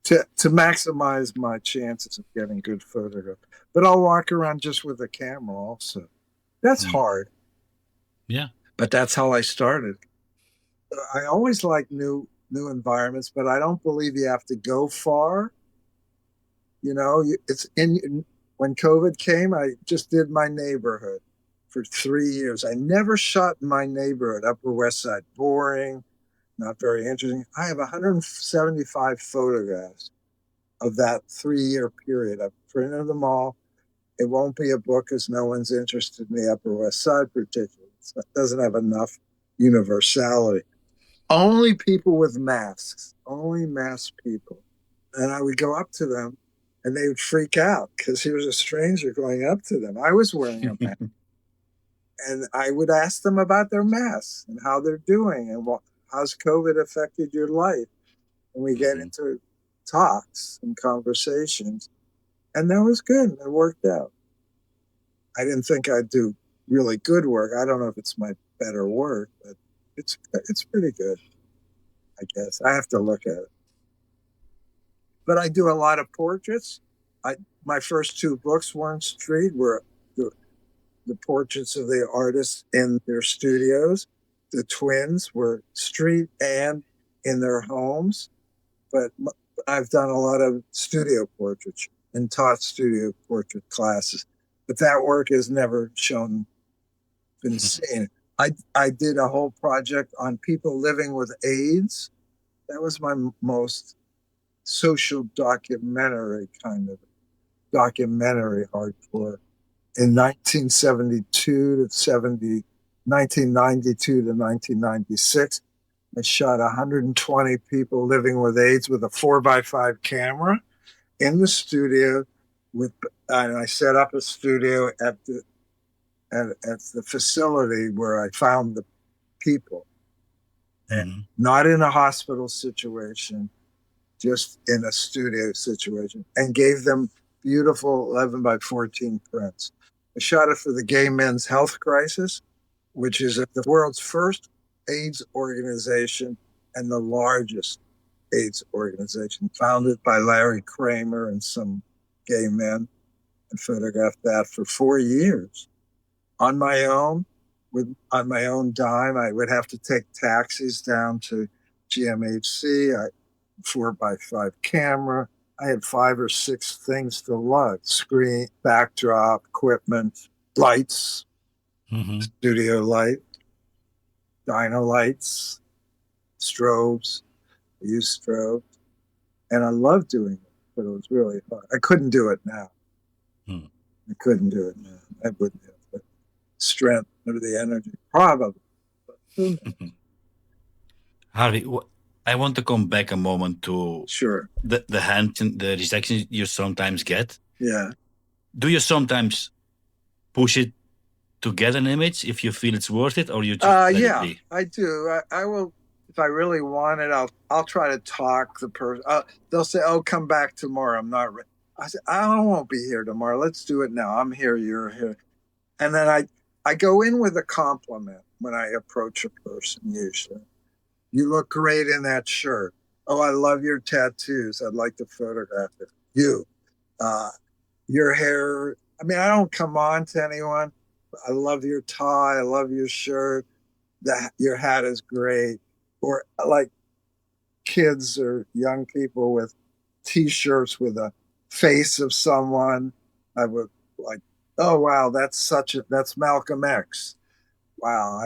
to maximize my chances of getting good photographs. But I'll walk around just with a camera also. That's hard. Yeah. But that's how I started. I always like new environments, but I don't believe you have to go far. It's when COVID came, I just did my neighborhood for 3 years. I never shot in my neighborhood, Upper West Side. Boring, not very interesting. I have 175 photographs of that 3-year period. I've printed them all. It won't be a book because no one's interested in the Upper West Side particularly. It doesn't have enough universality. Only people with masks, only masked people. And I would go up to them and they would freak out because here's a stranger going up to them. I was wearing a mask. And I would ask them about their masks and how they're doing and how's COVID affected your life. And we get into talks and conversations. And that was good. It worked out. I didn't think I'd do really good work. I don't know if it's my better work, but it's pretty good, I guess. I have to look at it. But I do a lot of portraits. I My first two books, one street, were the, the portraits of the artists in their studios. The twins were street and in their homes. But I've done a lot of studio portraiture and taught studio portrait classes. But that work has never been seen. I did a whole project on people living with AIDS. That was my most social documentary kind of documentary hardcore. In 1972 to 70, 1992 to 1996, I shot 120 people living with AIDS with a 4x5 camera in the studio and I set up a studio at the facility where I found the people, not in a hospital situation, just in a studio situation, and gave them beautiful 11 by 14 prints. I shot it for the Gay Men's Health Crisis, which is the world's first AIDS organization and the largest AIDS organization, founded by Larry Kramer and some gay men. I photographed that for 4 years on my own, on my own dime. I would have to take taxis down to GMHC. 4x5 camera. I had 5 or 6 things to lug: screen, backdrop, equipment, lights, studio light, dyno lights, strobes. I used strobes. And I loved doing it, but it was really hard. I couldn't do it now. I couldn't do it now. I wouldn't have the strength or the energy, probably. Harvey, I want to come back a moment to Sure. the rejection you sometimes get. Yeah. Do you sometimes push it to get an image if you feel it's worth it, or you just let it be? I do. I will. If I really want it, I'll try to talk the person. They'll say, "Oh, come back tomorrow." I'm not ready. I say, "I won't be here tomorrow. Let's do it now. I'm here. You're here." And then I go in with a compliment when I approach a person. Usually, you look great in that shirt. Oh, I love your tattoos. I'd like to photograph it. Your hair. I mean, I don't come on to anyone. I love your tie. I love your shirt. Your hat is great. Or like kids or young people with T-shirts with a face of someone. I would like, oh wow, that's Malcolm X. Wow,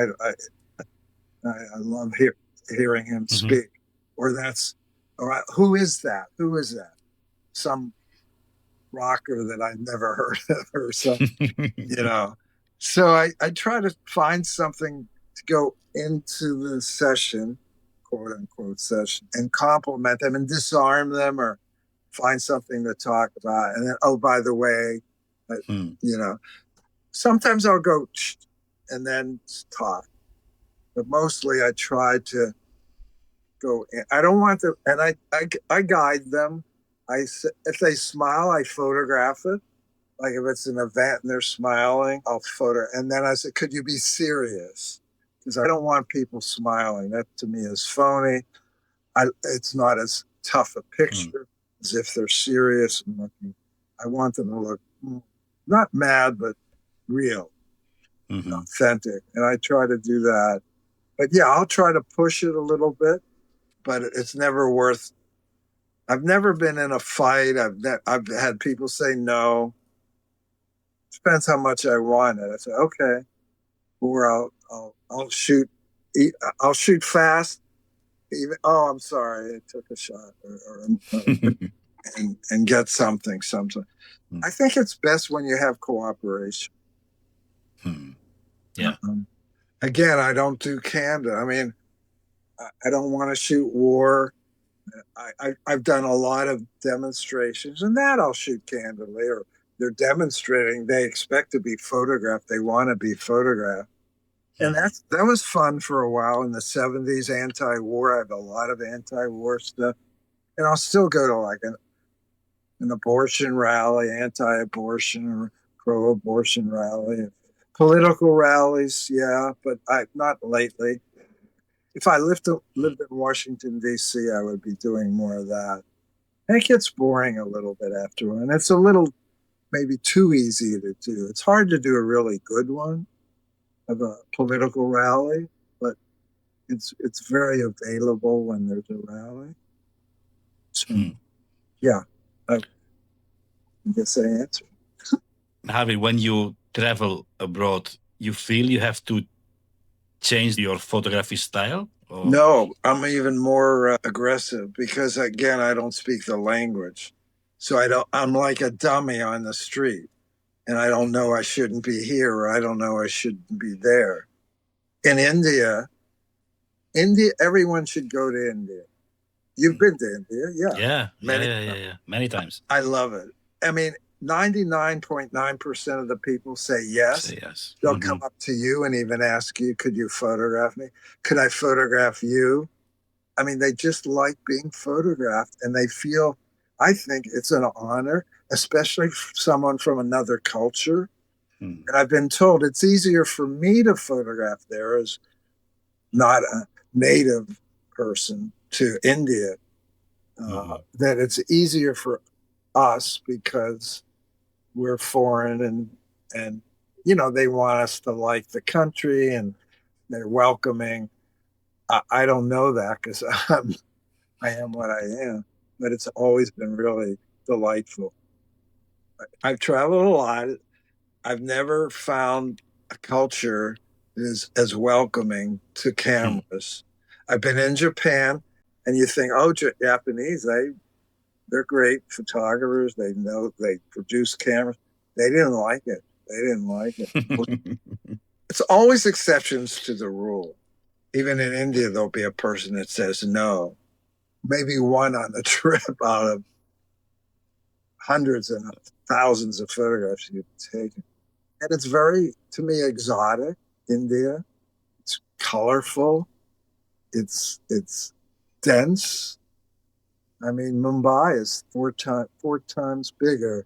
I love hearing him speak. Or who is that? Who is that? Some rocker that I've never heard of or something. So I try to find something to go into the session, quote unquote session, and compliment them and disarm them or find something to talk about. And then, oh, by the way, sometimes I'll go and then talk. But mostly I try to go in. I don't want to, and I guide them. If they smile, I photograph it. Like if it's an event and they're smiling, I'll photo. And then I said, could you be serious? Because I don't want people smiling. That to me is phony. It's not as tough a picture as if they're serious and looking. I want them to look not mad, but real, authentic. And I try to do that. But yeah, I'll try to push it a little bit, but it's never worth. I've never been in a fight. I've had people say no. Depends how much I want it. I say okay, or I'll shoot. I'll shoot fast. Even I'm sorry, I took a shot, and get something. I think it's best when you have cooperation. Yeah. Again, I don't do candid. I mean, I don't want to shoot war. I've done a lot of demonstrations, and that I'll shoot candidly. Or they're demonstrating. They expect to be photographed. They want to be photographed. And that was fun for a while in the 70s, anti-war. I have a lot of anti-war stuff. And I'll still go to like an abortion rally, anti-abortion, or pro-abortion rally. Political rallies, yeah, but not lately. If I lived in Washington, D.C., I would be doing more of that. And it gets boring a little bit after one. It's a little maybe too easy to do. It's hard to do a really good one of a political rally, but it's very available when there's a rally. So, Hmm. yeah, I guess I answered. Harvey, when you travel abroad, you feel you have to change your photography style? Or No, I'm even more aggressive because again, I don't speak the language. So I don't, I'm like a dummy on the street and I don't know I shouldn't be here or I don't know I shouldn't be there. In India, everyone should go to India. You've been to India, yeah. Many, many times. I love it. I mean, 99.9% of the people say yes. Say yes. They'll come up to you and even ask you, could you photograph me? Could I photograph you? I mean, they just like being photographed and they feel, I think it's an honor, especially someone from another culture. Hmm. And I've been told it's easier for me to photograph there as not a native person to India, that it's easier for us because we're foreign and they want us to like the country and they're welcoming. I don't know that because I am what I am, but it's always been really delightful. I've traveled a lot. I've never found a culture that is as welcoming to cameras. I've been in Japan, and you think, oh, Japanese, they're great photographers. They produce cameras. They didn't like it. They didn't like it. It's always exceptions to the rule. Even in India, there'll be a person that says no. Maybe one on the trip out of hundreds and thousands of photographs you've taken. And it's very, to me, exotic, India. It's colorful. It's dense. I mean, Mumbai is four times bigger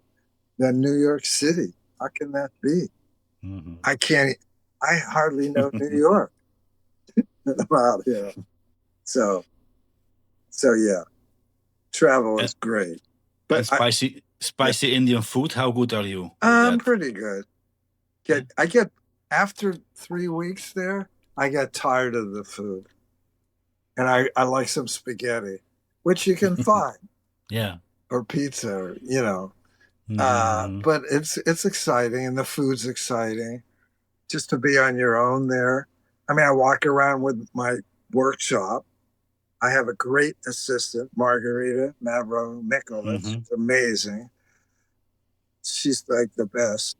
than New York City. How can that be? I can't. I hardly know New York about here. So yeah, travel and, is great. and But yeah, spicy Indian food, how good are you with I'm that? pretty good. Yeah. I get after 3 weeks there, I get tired of the food, and I like some spaghetti, which you can find, Yeah. or pizza, or, Mhm. but it's exciting, and the food's exciting. Just to be on your own there. I mean, I walk around with my workshop. I have a great assistant, Margarita Mavro Mikovic. Mhm. She's amazing. She's like the best.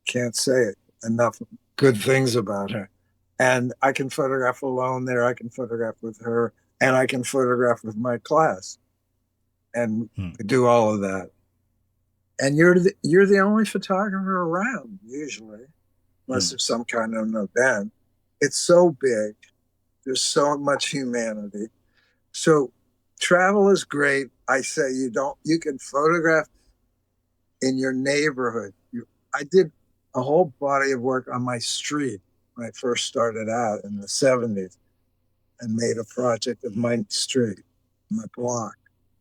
Can't say it enough good things about her. And I can photograph alone there. I can photograph with her, and I can photograph with my class, and Hmm. do all of that. And you're the only photographer around usually, unless there's some kind of an event. It's so big. There's so much humanity. So travel is great. I say you can photograph in your neighborhood. I did a whole body of work on my street when I first started out in the 70s and made a project of my street, my block,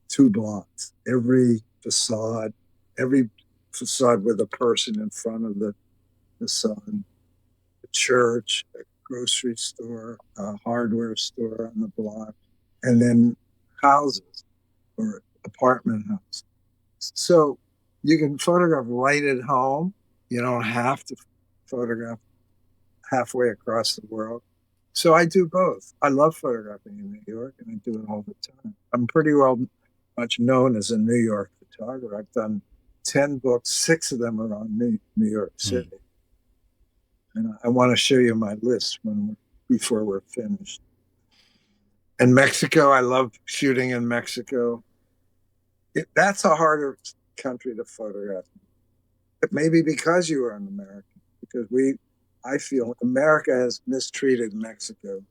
2 blocks, every facade with a person in front of the facade, a church, a grocery store, a hardware store on the block, and then houses or apartment houses. So you can photograph right at home. You don't have to photograph halfway across the world. So I do both. I love photographing in New York and I do it all the time. I'm pretty much known as a New York photographer. I've done 10 books, 6 of them are on New York City. And I want to show you my list before we're finished. And Mexico, I love shooting in Mexico. That's a harder country to photograph. But maybe because you are an American, because I feel America has mistreated Mexico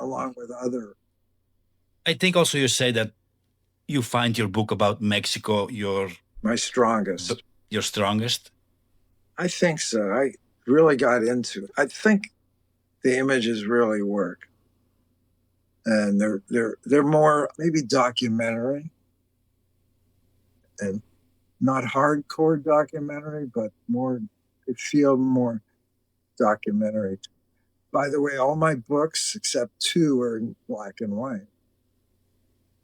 along with other. I think also you say that you find your book about Mexico My strongest. your strongest? I think so. I really got into it. I think the images really work, and they're more maybe documentary and not hardcore documentary, but more. They feel more documentary. By the way, all my books except two are in black and white.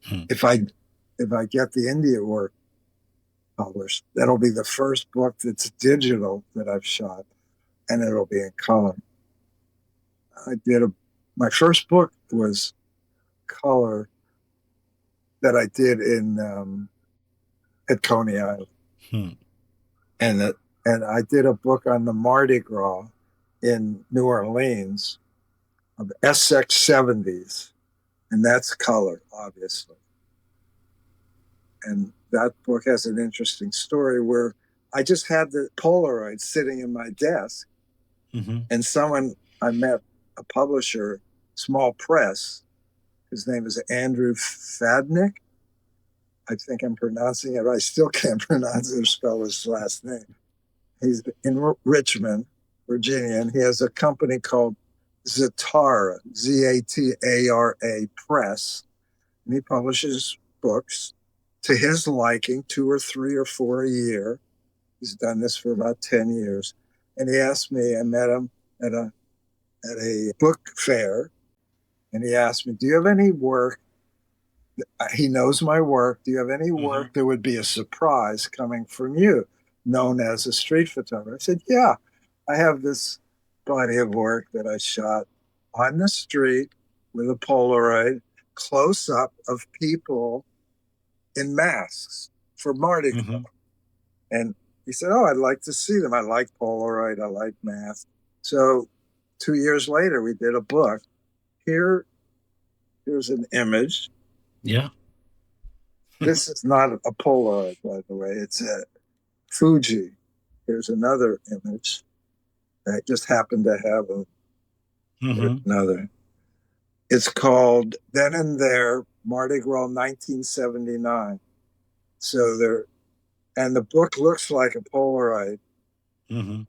Hmm. If I get the India work published, that'll be the first book that's digital that I've shot, and it'll be in color. I did a My first book was color that I did in at Coney Island, Hmm. and I did a book on the Mardi Gras in New Orleans of the Essex 70s, and that's color, obviously. And that book has an interesting story where I just had the Polaroid sitting in my desk, Mm-hmm. and I met a publisher, small press. His name is Andrew Fadnick. I think I'm pronouncing it. I still can't pronounce it or spell his last name. He's in Richmond, Virginia, and he has a company called Zatara, Zatara Press, and he publishes books to his liking, 2 or 3 or 4 a year. He's done this for about 10 years. And he asked me, I met him at a book fair, and he asked me, do you have any work? He knows my work. Do you have any work Mm-hmm. that would be a surprise coming from you, known as a street photographer? I said, yeah, I have this body of work that I shot on the street with a Polaroid, close up of people in masks for Mardi Gras. Mm-hmm. And he said, oh, I'd like to see them. I like Polaroid. I like masks. So 2 years later, we did a book. Here's an image. Yeah. This is not a Polaroid, by the way. It's a Fuji. Here's another image. I just happened to have Mm-hmm. another. It's called Then and There, Mardi Gras 1979. So and the book looks like a Polaroid, Mm-hmm.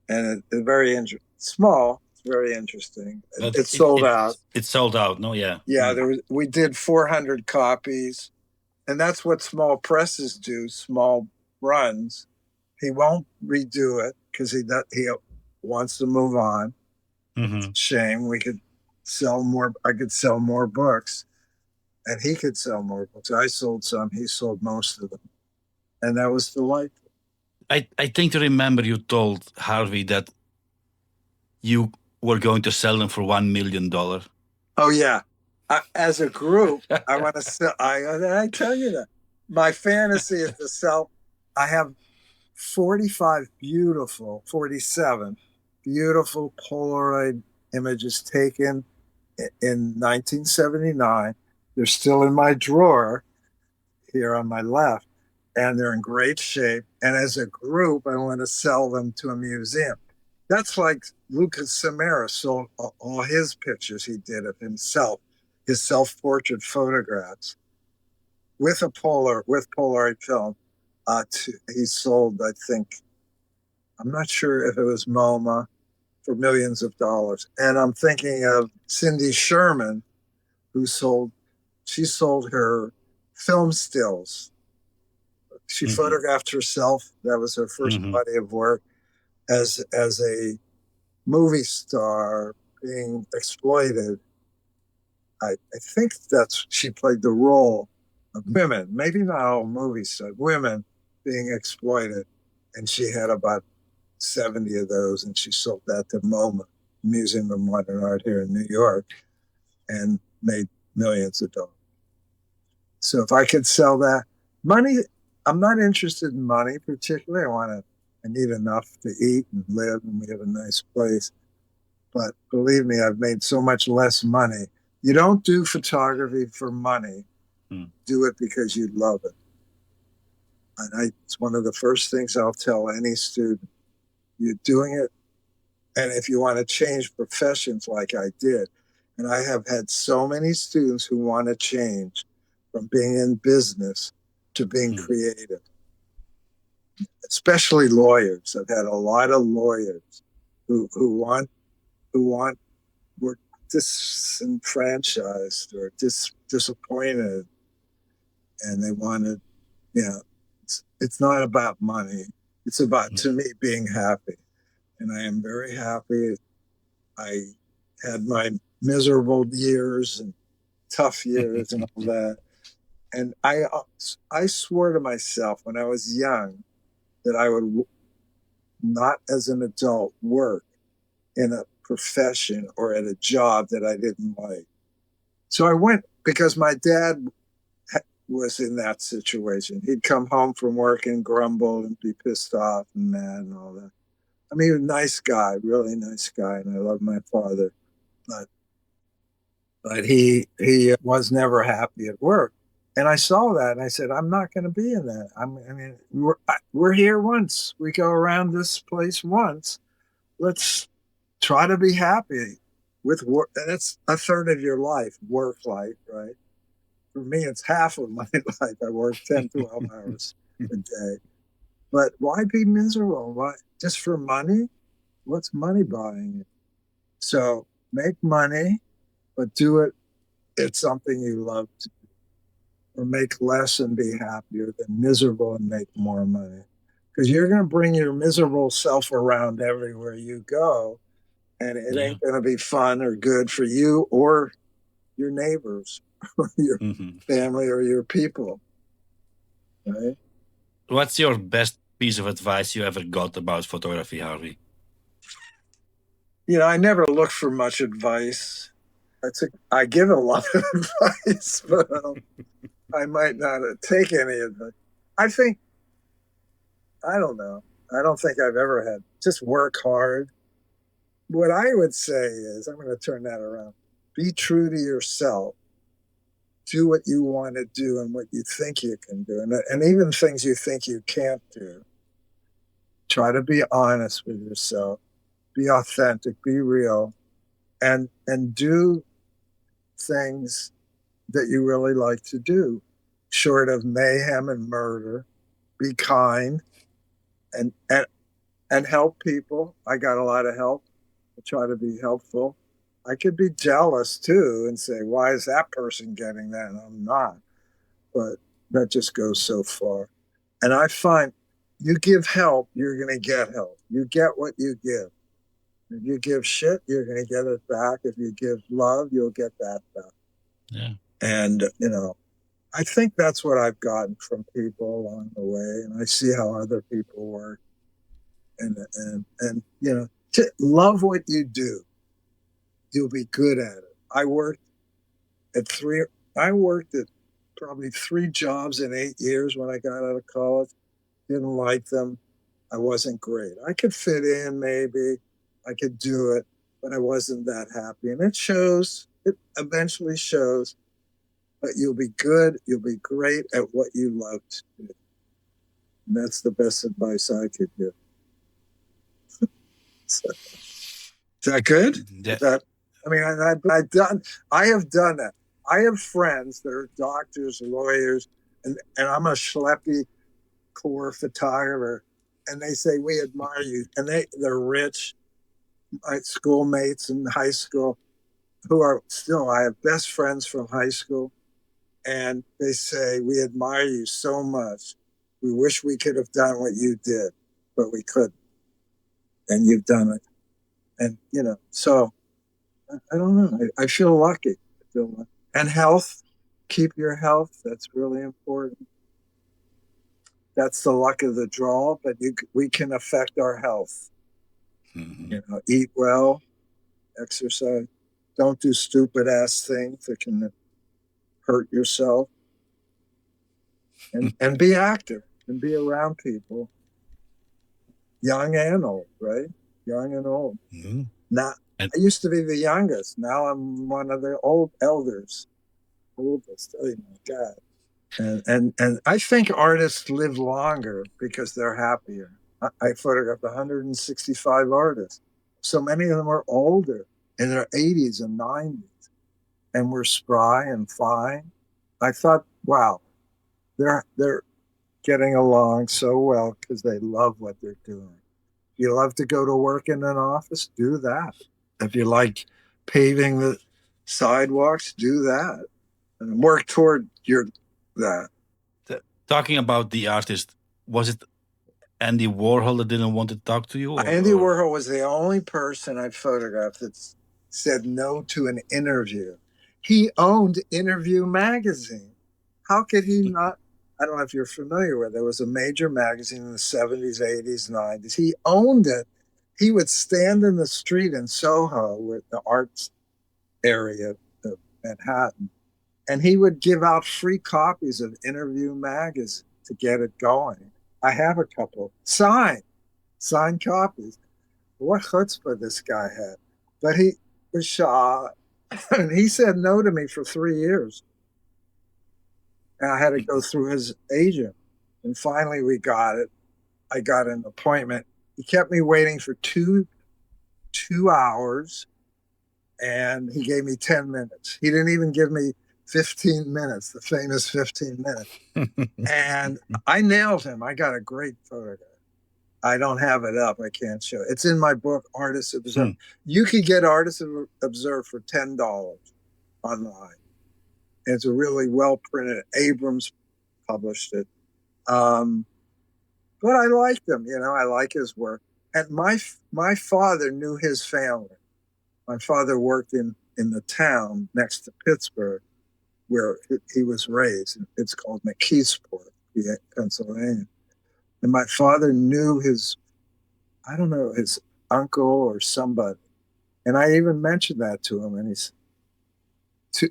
and it's very small. It's very interesting. But It's sold out. it's sold out. No, yeah. Yeah, Mm. we did 400 copies, and that's what small presses do. Small runs. He won't redo it because he wants to move on. It's Mm-hmm. a shame. We could sell more. I could sell more books, and he could sell more books. I sold some. He sold most of them, and that was delightful. I think to remember you told Harvey that you were going to sell them for $1 million. Oh yeah, as a group, I want to sell. I tell you that my fantasy is to sell. I have 47 beautiful Polaroid images taken in 1979. They're still in my drawer here on my left, and they're in great shape. And as a group, I want to sell them to a museum. That's like Lucas Samara sold all his pictures he did of himself, his self-portrait photographs with Polaroid film. He sold, I think, I'm not sure if it was MoMA, for millions of dollars. And I'm thinking of Cindy Sherman, who she sold her film stills. She Mm-hmm. photographed herself. That was her first Mm-hmm. body of work as a movie star being exploited. I think she played the role of women, maybe not all movie stars, women being exploited. And she had about 70 of those, and she sold that to MoMA, Museum of Modern Art here in New York, and made millions of dollars. So if I could sell that, money, I'm not interested in money particularly. I need enough to eat and live, and we have a nice place. But believe me, I've made so much less money. You don't do photography for money. Mm. Do it because you love it. And it's one of the first things I'll tell any student. You're doing it, and if you want to change professions like I did, and I have had so many students who want to change from being in business to being Mm. creative. especially lawyers. I've had a lot of lawyers who want were disenfranchised or disappointed, and they wanted, you know, it's not about money. It's about, to me, being happy. And I am very happy. I had my miserable years and tough years and all that. And I swore to myself when I was young that I would not, as an adult, work in a profession or at a job that I didn't like. So I went because my dad was in that situation. He'd come home from work and grumble and be pissed off and mad and all that. I mean, he was a nice guy, really nice guy, and I love my father. But he was never happy at work. And I saw that and I said, I'm not going to be in that. I mean, we're here once. We go around this place once. Let's try to be happy with work. And it's a third of your life, work life, right? For me, it's half of my life. I work 10, 12 hours a day. But why be miserable? Why just for money? What's money buying you? So make money, but do it. It's something you love to, or make less and be happier than miserable and make more money. Because you're going to bring your miserable self around everywhere you go, and it Yeah. ain't going to be fun or good for you or your neighbors or your family or your people. Right? What's your best piece of advice you ever got about photography, Harvey? I never look for much advice. I give a lot of advice, but I might not take any advice. I think, I don't know. I don't think I've ever had, just work hard. What I would say is, I'm going to turn that around. Be true to yourself. Do what you want to do and what you think you can do. And even things you think you can't do. Try to be honest with yourself. Be authentic. Be real. And do things that you really like to do, short of mayhem and murder. Be kind and and and help people. I got a lot of help. I try to be helpful. I could be jealous too and say, why is that person getting that and I'm not? But that just goes so far. And I find you give help, you're going to get help. You get what you give. If you give shit, you're going to get it back. If you give love, you'll get that back. Yeah. And, I think that's what I've gotten from people along the way. And I see how other people work. And to love what you do. You'll be good at it. At three, I worked at probably 3 jobs in 8 years when I got out of college. Didn't like them. I wasn't great. I could fit in maybe. I could do it, but I wasn't that happy. And it shows. It eventually shows. But you'll be good. You'll be great at what you love to do. And that's the best advice I could give. So, is that good? Yeah. I mean, I have done that. I have friends that are doctors, lawyers, and I'm a schleppy core photographer, and they say we admire you, and they're rich. My schoolmates in high school, who are still, I have best friends from high school, and they say we admire you so much. We wish we could have done what you did, but we couldn't, and you've done it. And so I don't know. I feel lucky. And health, keep your health. That's really important. That's the luck of the draw, but we can affect our health. Eat well, exercise. Don't do stupid ass things that can hurt yourself. And be active and be around people, young and old, right? Young and old. Not. I used to be the youngest. Now I'm one of the oldest. Oh my God. And I think artists live longer because they're happier. I photographed 165 artists. So many of them are older in their 80s and 90s and were spry and fine. I thought, wow, they're getting along so well because they love what they're doing. You love to go to work in an office, do that. If you like paving the sidewalks, do that and work toward your that. Talking about the artist, was it Andy Warhol that didn't want to talk to you, Andy or Warhol was the only person I photographed that said no to an interview. He owned Interview magazine. How could he not? I don't know if you're familiar with it. There was a major magazine in the 70s, 80s, 90s. He owned it. He would stand in the street in Soho with the arts area of Manhattan, and he would give out free copies of Interview magazine to get it going. I have a couple signed copies. What chutzpah this guy had. But he was shy, and he said no to me for 3 years. And I had to go through his agent. And finally we got it. I got an appointment. He kept me waiting for two hours, and he gave me 10 minutes. He didn't even give me 15 minutes, the famous 15 minutes. And I nailed him. I got a great photograph. I don't have it up. I can't show it. It's in my book, Artists Observe. You could get Artists Observe for $10 online. It's a really well printed. Abrams published it. But I liked him. I like his work. And my father knew his family. My father worked in the town next to Pittsburgh where he was raised. It's called McKeesport, Pennsylvania. And my father knew his uncle or somebody. And I even mentioned that to him, and he's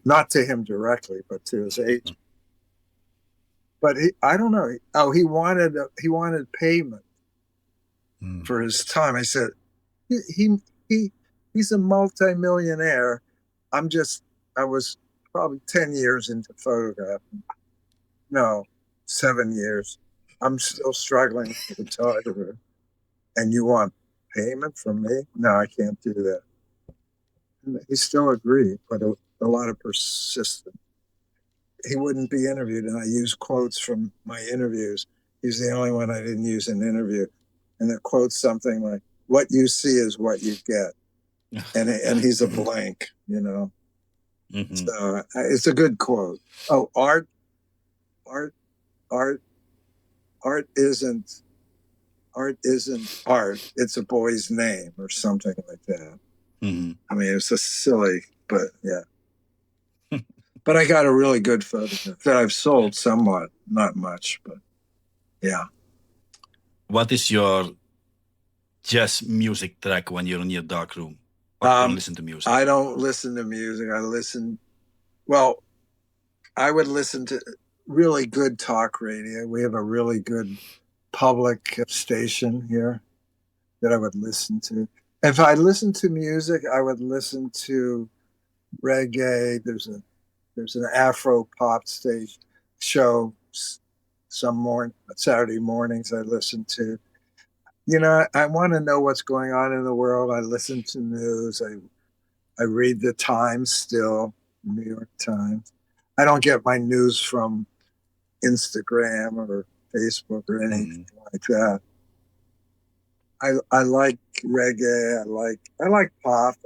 not to him directly, but to his agent. But I don't know. He wanted payment for his time. I said, he's a multimillionaire. I was probably 10 years into photographing. No, 7 years. I'm still struggling with the photographer. And you want payment from me? No, I can't do that. And he still agreed, but a lot of persistence. He wouldn't be interviewed, and I used quotes from my interviews. He's the only one I didn't use in an interview. And the quote's something like, "What you see is what you get." And he's a blank, Mm-hmm. So it's a good quote. Oh, art isn't art. It's a boy's name or something like that. Mm-hmm. I mean, it's a silly, but yeah. But I got a really good photograph that I've sold somewhat, not much, but yeah. What is your jazz music track when you're in your dark room? Or don't listen to music? I don't listen to music. I would listen to really good talk radio. We have a really good public station here that I would listen to. If I listened to music, I would listen to reggae. There's an Afro pop stage show Saturday mornings I listen to. I want to know what's going on in the world. I listen to news. I read the Times still, New York Times. I don't get my news from Instagram or Facebook or anything like that. I like reggae. I like pop.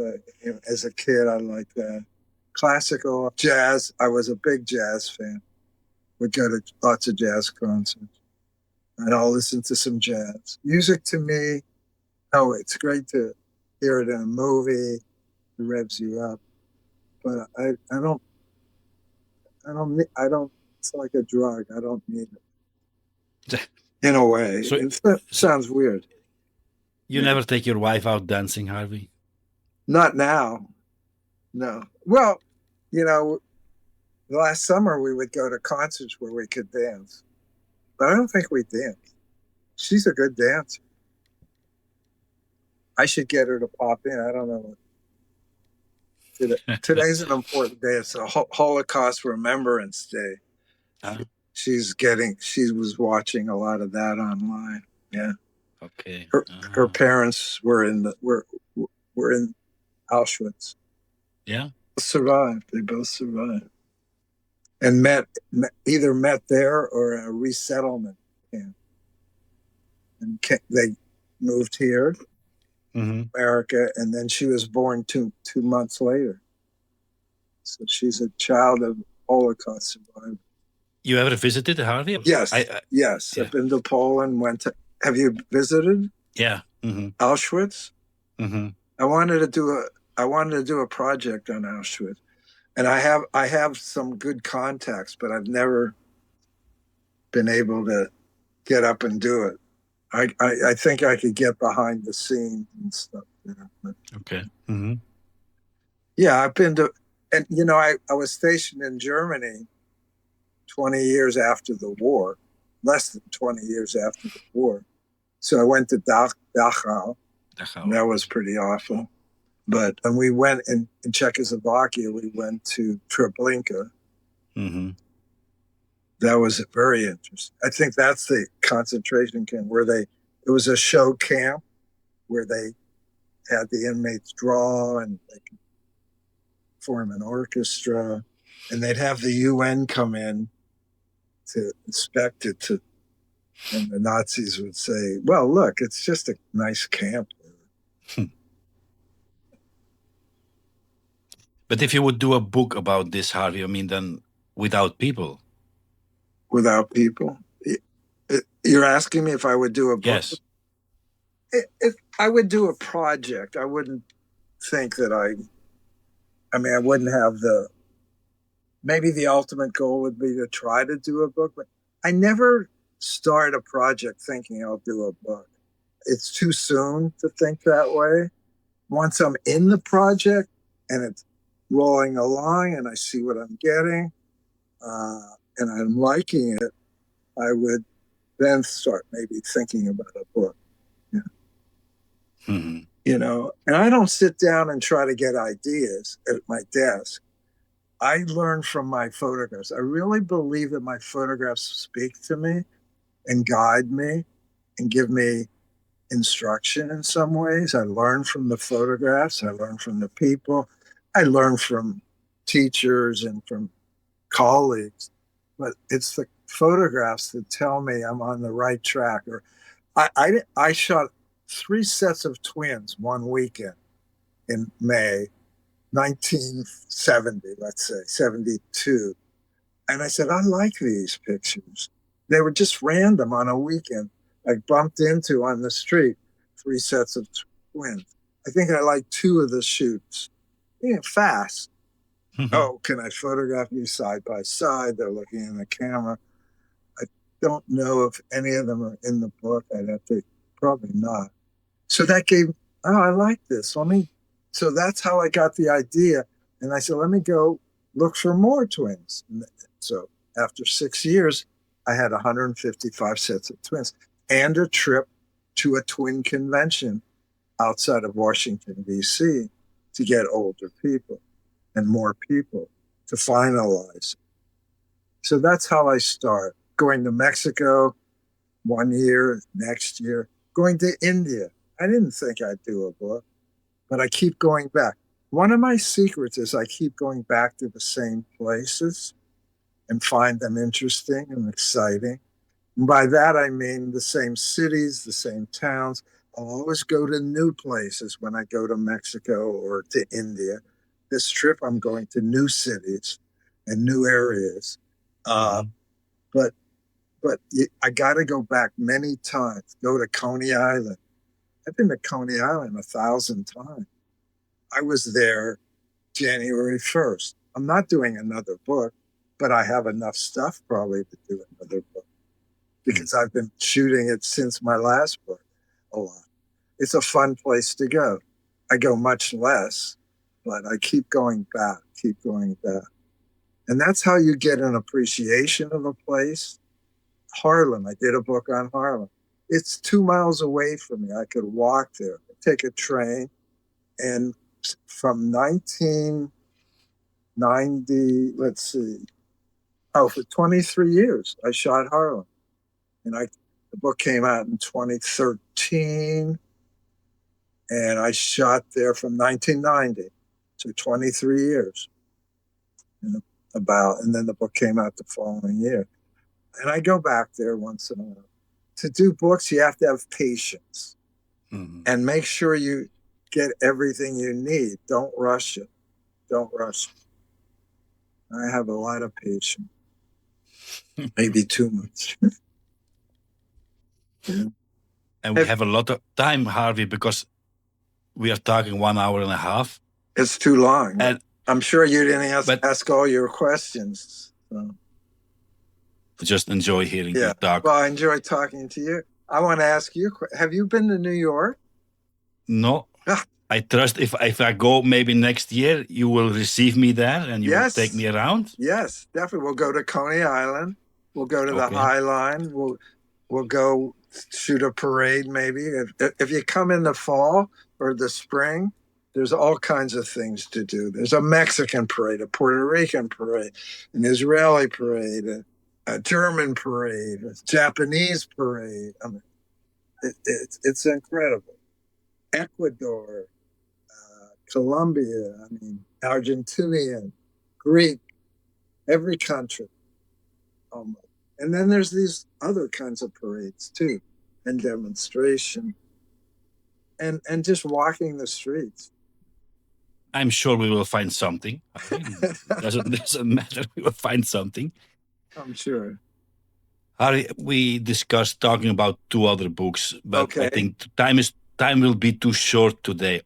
As a kid, I liked that. Classical jazz. I was a big jazz fan. Would go to lots of jazz concerts, and I'll listen to some jazz music. To me, it's great to hear it in a movie. It revs you up, but I don't. It's like a drug. I don't need it. In a way, it sounds weird. You never take your wife out dancing, Harvey? Not now. No. Well, last summer we would go to concerts where we could dance, but I don't think we dance. She's a good dancer. I should get her to pop in. I don't know. Today's an important day. It's a Holocaust Remembrance Day. She was watching a lot of that online. Yeah. Okay. Her parents were in Auschwitz. Yeah. Survived. They both survived. And either met there or a resettlement camp. And they moved here, America, and then she was born two months later. So she's a child of Holocaust survivor. You ever visited Harvey? Yes, yes. Yeah. I've been to Poland. Have you visited? Yeah. Auschwitz? I wanted to do a project on Auschwitz, and I have some good contacts, but I've never been able to get up and do it. I think I could get behind the scenes and stuff there. But Okay. yeah, I've been to, and I was stationed in Germany 20 years after the war, less than 20 years after the war. So I went to Dachau, and that was pretty awful. But and we went in Czechoslovakia, we went to Treblinka. That was very interesting. I think that's the concentration camp where it was a show camp where they had the inmates draw and they could form an orchestra, and they'd have the UN come in to inspect it, and the Nazis would say, well, look, it's just a nice camp. But if you would do a book about this, Harvey, I mean, then without people. Without people? You're asking me if I would do a book? Yes. If I would do a project, I wouldn't think that I wouldn't have maybe the ultimate goal would be to try to do a book, but I never start a project thinking I'll do a book. It's too soon to think that way. Once I'm in the project and it's rolling along and I see what I'm getting and I'm liking it, I would then start maybe thinking about a book. And I don't sit down and try to get ideas at my desk. I learn from my photographs. I really believe that my photographs speak to me and guide me and give me instruction in some ways. I learn from the photographs. I learn from the people. I learn from teachers and from colleagues. But it's the photographs that tell me I'm on the right track. Or I shot 3 sets of twins one weekend in May 1970, let's say, 72. And I said, I like these pictures. They were just random on a weekend. I bumped into on the street 3 sets of twins. I think I like 2 of the shoots. Fast. Oh, can I photograph you side by side? They're looking in the camera. I don't know if any of them are in the book. I'd have to, probably not. So that gave, I like this. So that's how I got the idea. And I said, let me go look for more twins. So after 6 years, I had 155 sets of twins and a trip to a twin convention outside of Washington, D.C. to get older people and more people to finalize. So that's how I start. Going to Mexico 1 year, next year, going to India. I didn't think I'd do a book, but I keep going back. One of my secrets is I keep going back to the same places and find them interesting and exciting. And by that, I mean the same cities, the same towns. I'll always go to new places when I go to Mexico or to India. This trip, I'm going to new cities and new areas. But I got to go back many times, go to Coney Island. I've been to Coney Island 1,000 times. I was there January 1st. I'm not doing another book, but I have enough stuff probably to do another book because I've been shooting it since my last book a lot. It's a fun place to go. I go much less, but I keep going back. And that's how you get an appreciation of a place. Harlem, I did a book on Harlem. It's 2 miles away from me. I could walk there, take a train. And from 1990, for 23 years, I shot Harlem. And the book came out in 2013. And I shot there from 1990 to 23 years. And then the book came out the following year. And I go back there once in a while. to do books, you have to have patience Mhm. and make sure you get everything you need. Don't rush it. Don't rush it. I have a lot of patience, maybe too much. Yeah. And we have a lot of time, Harvey, because we are talking 1 hour and a half. It's too long. And I'm sure you didn't but ask all your questions. So. just enjoy hearing you Yeah. talk. Well, I enjoy talking to you. I want to ask you, have you been to New York? No. Ah, I trust if I go maybe next year, you will receive me there and you will yes. take me around. Yes, definitely. We'll go to Coney Island. We'll go to the Okay. High Line. We'll go shoot a parade maybe. If you come in the fall or the spring, there's all kinds of things to do. There's a Mexican parade, a Puerto Rican parade, an Israeli parade, a German parade, a Japanese parade. I mean, it's incredible. Ecuador, Colombia, I mean, Argentinian, Greek, every country almost. And then there's these other kinds of parades too, and demonstration, and just walking the streets. I'm sure we will find something. Doesn't matter. We will find something. I'm sure. Harry, we discussed talking about 2 other books, but Okay. I think time will be too short today.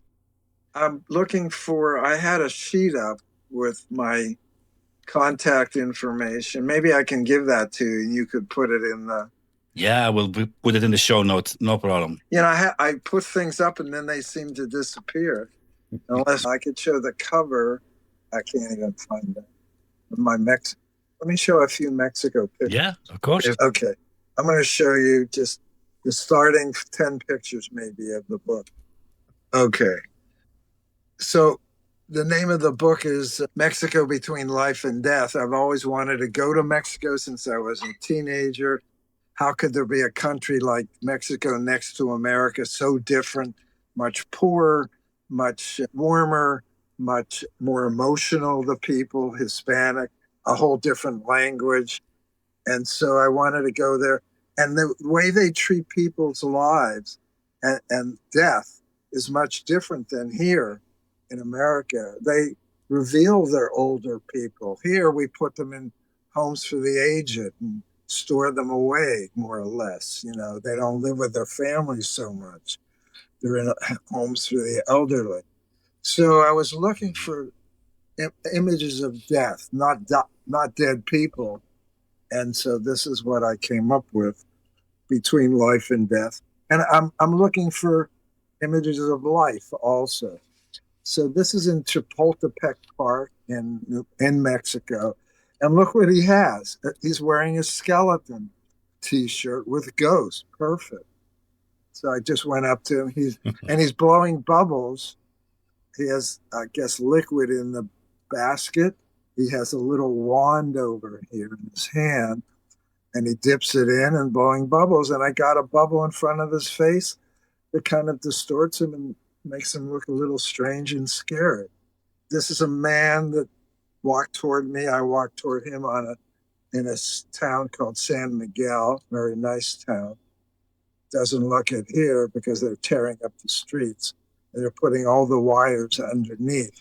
I'm looking for, I had a sheet up with my contact information. Maybe I can give that to you and you could put it in the. Yeah, we'll put it in the show notes. No problem. You know, I put things up and then they seem to disappear. Unless I could show the cover, I can't even find it. Let me show a few Mexico pictures. Yeah, of course. Okay. I'm going to show you just the starting 10 pictures maybe of the book. Okay. So the name of the book is Mexico Between Life and Death. I've always wanted to go to Mexico since I was a teenager. How could there be a country like Mexico next to America, so different, much poorer, much warmer, much more emotional, the people, Hispanic, a whole different language. And so I wanted to go there. And the way they treat people's lives and death is much different than here in America. They reveal their older people. Here we put them in homes for the aged and store them away, more or less. You know, they don't live with their families so much. They're in homes for the elderly. So I was looking for images of death, not dead people. And so this is what I came up with, Between Life and Death. And I'm looking for images of life also. So this is in Chapultepec Park in Mexico. And look what he has. He's wearing a skeleton T-shirt with ghosts. Perfect. So I just went up to him. He's blowing bubbles. He has, I guess, liquid in the basket. He has a little wand over here in his hand, and he dips it in and blowing bubbles. And I got a bubble in front of his face that kind of distorts him and makes him look a little strange and scary. This is a man that walked toward me. I walked toward him in a town called San Miguel, very nice town. Doesn't look it here because they're tearing up the streets. They're putting all the wires underneath.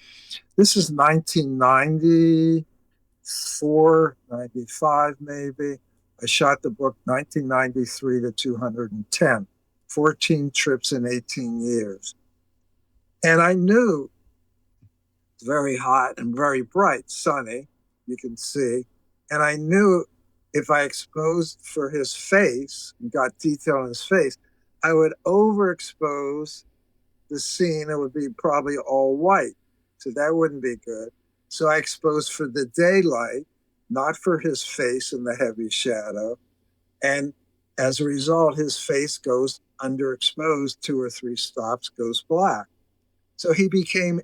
This is 1994, 95 maybe. I shot the book 1993 to 210, 14 trips in 18 years. And I knew it's very hot and very bright, sunny, you can see. And I knew if I exposed for his face and got detail in his face, I would overexpose the scene. It would be probably all white. So that wouldn't be good. So I exposed for the daylight, not for his face in the heavy shadow. And as a result, his face goes underexposed, 2 or 3 stops, goes black. So he became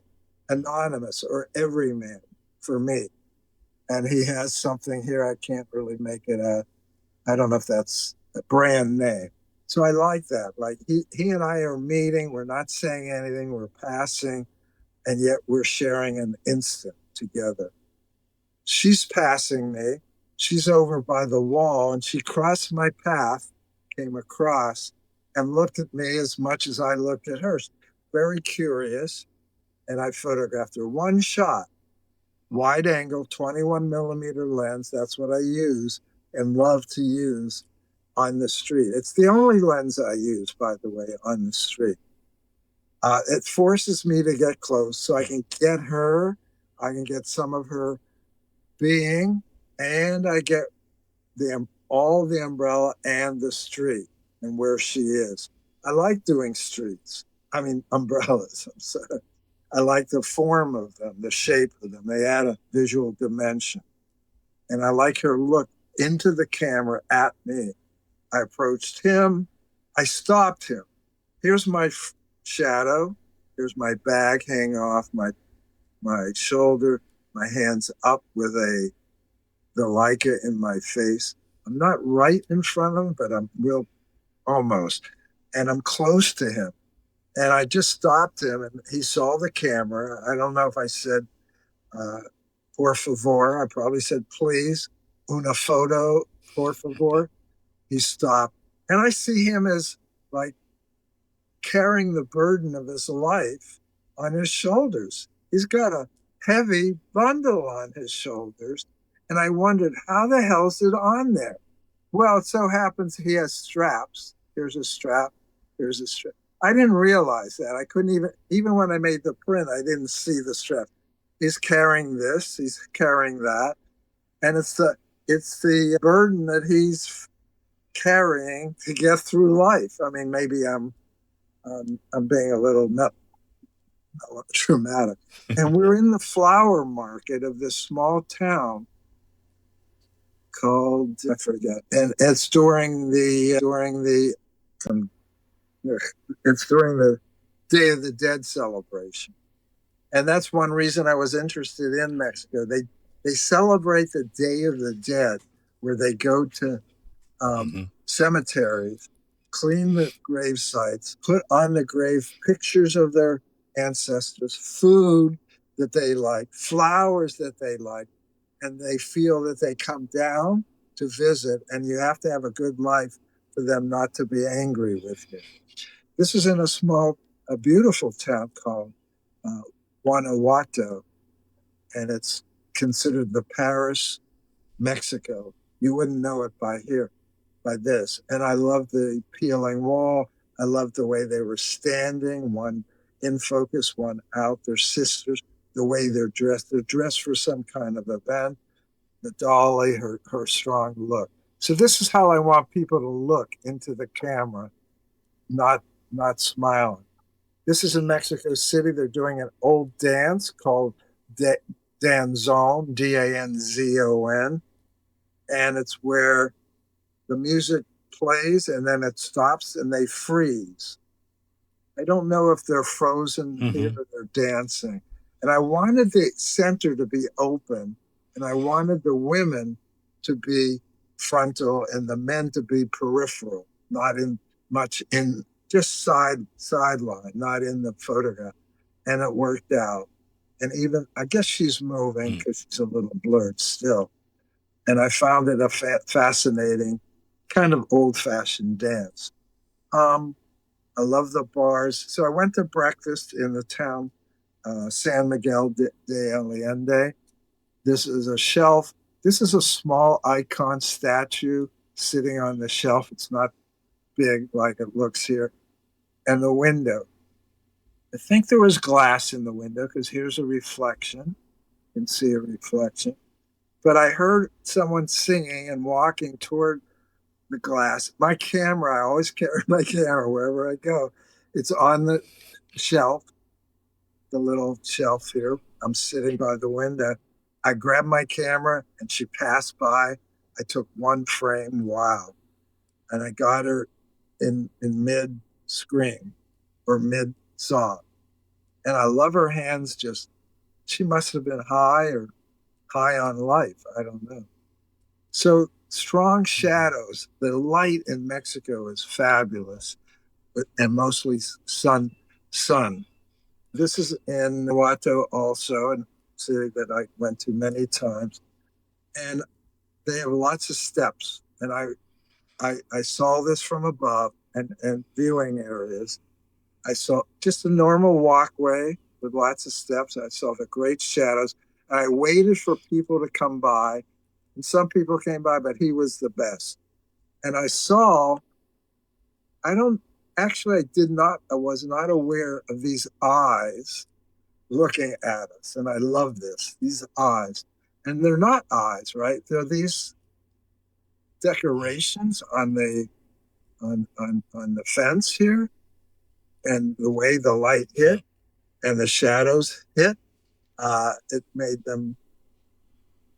anonymous or everyman for me. And he has something here. I can't really make it out. I don't know if that's a brand name. So I like that. Like he and I are meeting. We're not saying anything. We're passing. And yet we're sharing an instant together. She's passing me. She's over by the wall and she crossed my path came across and looked at me as much as I looked at her. Very curious. And I photographed her. One shot, wide angle, 21 millimeter lens. That's what I use and love to use on the street. It's the only lens I use, by the way, on the street. It forces me to get close so I can get her, I can get some of her being, and I get all the umbrella and the street and where she is. I like doing streets. I mean, umbrellas. I'm sorry. I like the form of them, the shape of them. They add a visual dimension. And I like her look into the camera at me. I approached him. I stopped him. Here's my shadow. Here's my bag hanging off my shoulder, my hands up with the Leica in my face. I'm not right in front of him, but I'm real almost. And I'm close to him. And I just stopped him and he saw the camera. I don't know if I said, por favor. I probably said, please, una photo, por favor. He stopped. And I see him as like carrying the burden of his life on his shoulders. He's got a heavy bundle on his shoulders. And I wondered, how the hell is it on there? Well, it so happens he has straps. Here's a strap. Here's a strap. I didn't realize that. I couldn't even when I made the print, I didn't see the strap. He's carrying this, he's carrying that. And it's the burden that he's carrying to get through life. I mean, maybe I'm being a little dramatic. And we're in the flower market of this small town called, I forget. And it's during the Day of the Dead celebration. And that's one reason I was interested in Mexico. They celebrate the Day of the Dead, where they go to cemeteries, clean the grave sites, put on the grave pictures of their ancestors, food that they like, flowers that they like, and they feel that they come down to visit, and you have to have a good life for them not to be angry with you. This is in a beautiful town called Guanajuato, and it's considered the Paris, Mexico. You wouldn't know it by this. And I love the peeling wall. I love the way they were standing, one in focus, one out. They're sisters, the way they're dressed. They're dressed for some kind of event. The dolly, her strong look. So this is how I want people to look into the camera, not smiling. This is in Mexico City. They're doing an old dance called Danzon, Danzon. And it's where the music plays and then it stops and they freeze. I don't know if they're frozen here or they're dancing. And I wanted the center to be open and I wanted the women to be frontal and the men to be peripheral, not much in just sideline, not in the photograph. And it worked out. And even, I guess she's moving because she's a little blurred still. And I found it a fascinating, kind of old-fashioned dance. I love the bars. So I went to breakfast in the town, San Miguel de Allende. This is a shelf. This is a small icon statue sitting on the shelf. It's not big like it looks here. And the window. I think there was glass in the window because here's a reflection. You can see a reflection. But I heard someone singing and walking toward the glass. My camera, I always carry my camera wherever I go. It's on the shelf, the little shelf here. I'm sitting by the window. I grabbed my camera and she passed by. I took one frame. Wow. And I got her in mid scream or mid song. And I love her hands she must have been high on life. I don't know. So strong shadows. The light in Mexico is fabulous, and mostly sun. This is in Guanajuato also, a city that I went to many times. And they have lots of steps. And I saw this from above and viewing areas. I saw just a normal walkway with lots of steps. I saw the great shadows. And I waited for people to come by. And some people came by, but he was the best. And I saw, I don't, actually, I was not aware of these eyes looking at us. And I love this, these eyes. And they're not eyes, right? They're these decorations on the fence here, and the way the light hit and the shadows hit, it made them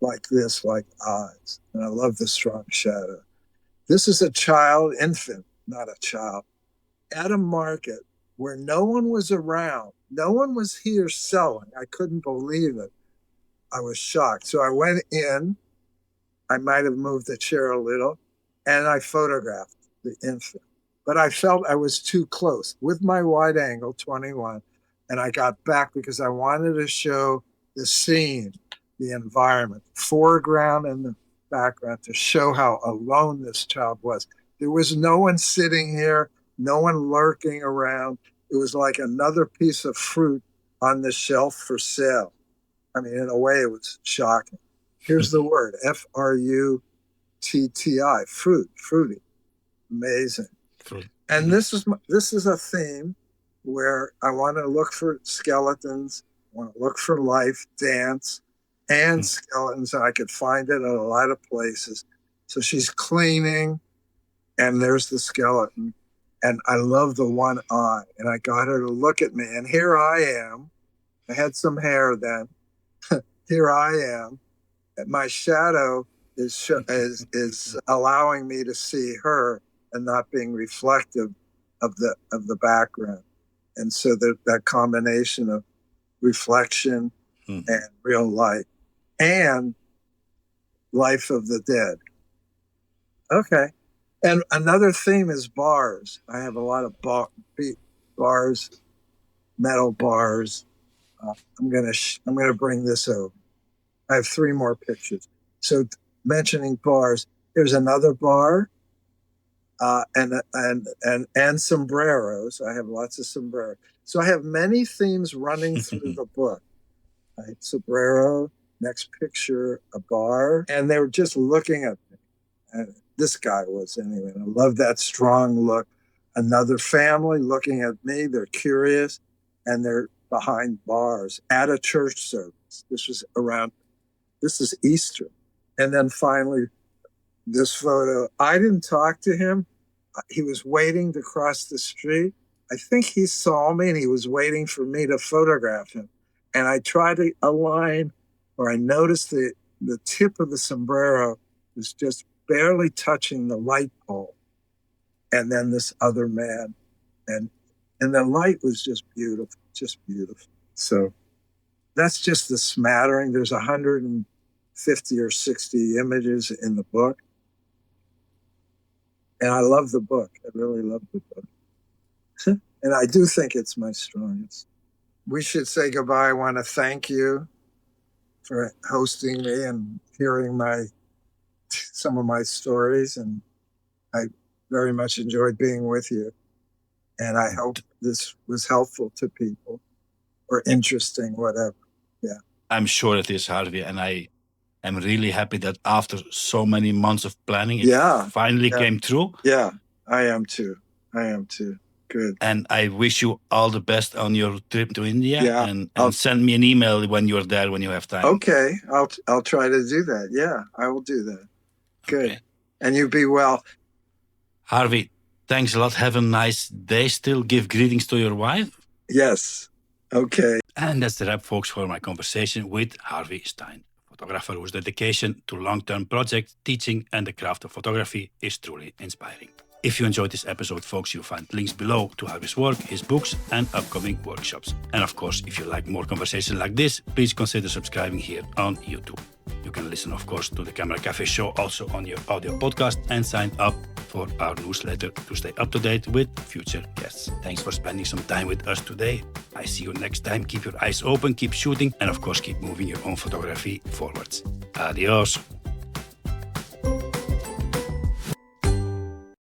like this, like eyes. And I love the strong shadow. This is a child, infant, not a child, at a market where no one was around. No one was here selling. I couldn't believe it. I was shocked. So I went in. I might have moved the chair a little, and I photographed the infant. But I felt I was too close with my wide angle 21, and I got back because I wanted to show the scene, the environment, foreground and the background, to show how alone this child was. There was no one sitting here, no one lurking around. It was like another piece of fruit on the shelf for sale. I mean, in a way, it was shocking. Here's the word, Frutti, fruity, amazing. And this is a theme where I want to look for skeletons, I want to look for life, dance, and skeletons. And I could find it in a lot of places. So she's cleaning, and there's the skeleton. And I love the one eye. And I got her to look at me. And here I am. I had some hair then. Here I am. And my shadow is allowing me to see her and not being reflective of the background. And so that combination of reflection and real light and life of the dead. Okay. And another theme is bars. I have a lot of bars, metal bars. I'm gonna bring this over. I have 3 more pictures. So mentioning bars, here's another bar, and sombreros. I have lots of sombreros. So I have many themes running through the book. Right? Sombrero, next picture, a bar, and they were just looking at me. And this guy was anyway. And I love that strong look. Another family looking at me. They're curious, and they're behind bars at a church service. This is Easter. And then finally, this photo, I didn't talk to him. He was waiting to cross the street. I think he saw me and he was waiting for me to photograph him. And I tried to align, or I noticed the tip of the sombrero was just barely touching the light pole. And then this other man. And the light was just beautiful, just beautiful. So that's just the smattering. There's 150 or 60 images in the book. And I love the book. I really love the book. And I do think it's my strongest. We should say goodbye. I want to thank you for hosting me and hearing some of my stories. And I very much enjoyed being with you. And I hope this was helpful to people or interesting, whatever. Yeah. I'm sure it is, Harvey. And I'm really happy that after so many months of planning, it finally came true. Yeah, I am too. Good. And I wish you all the best on your trip to India. Yeah, and send me an email when you're there, when you have time. Okay, I'll try to do that. Yeah, I will do that. Good. Okay. And you be well. Harvey, thanks a lot. Have a nice day still. Give greetings to your wife. Yes. Okay. And that's the wrap, folks, for my conversation with Harvey Stein, photographer whose dedication to long-term project, teaching, and the craft of photography is truly inspiring. If you enjoyed this episode, folks, you'll find links below to Harvey's work, his books, and upcoming workshops. And of course, if you like more conversations like this, please consider subscribing here on YouTube. You can listen, of course, to the Camera Cafe show also on your audio podcast and sign up for our newsletter to stay up to date with future guests. Thanks for spending some time with us today. I see you next time. Keep your eyes open, keep shooting, and of course, keep moving your own photography forwards. Adios.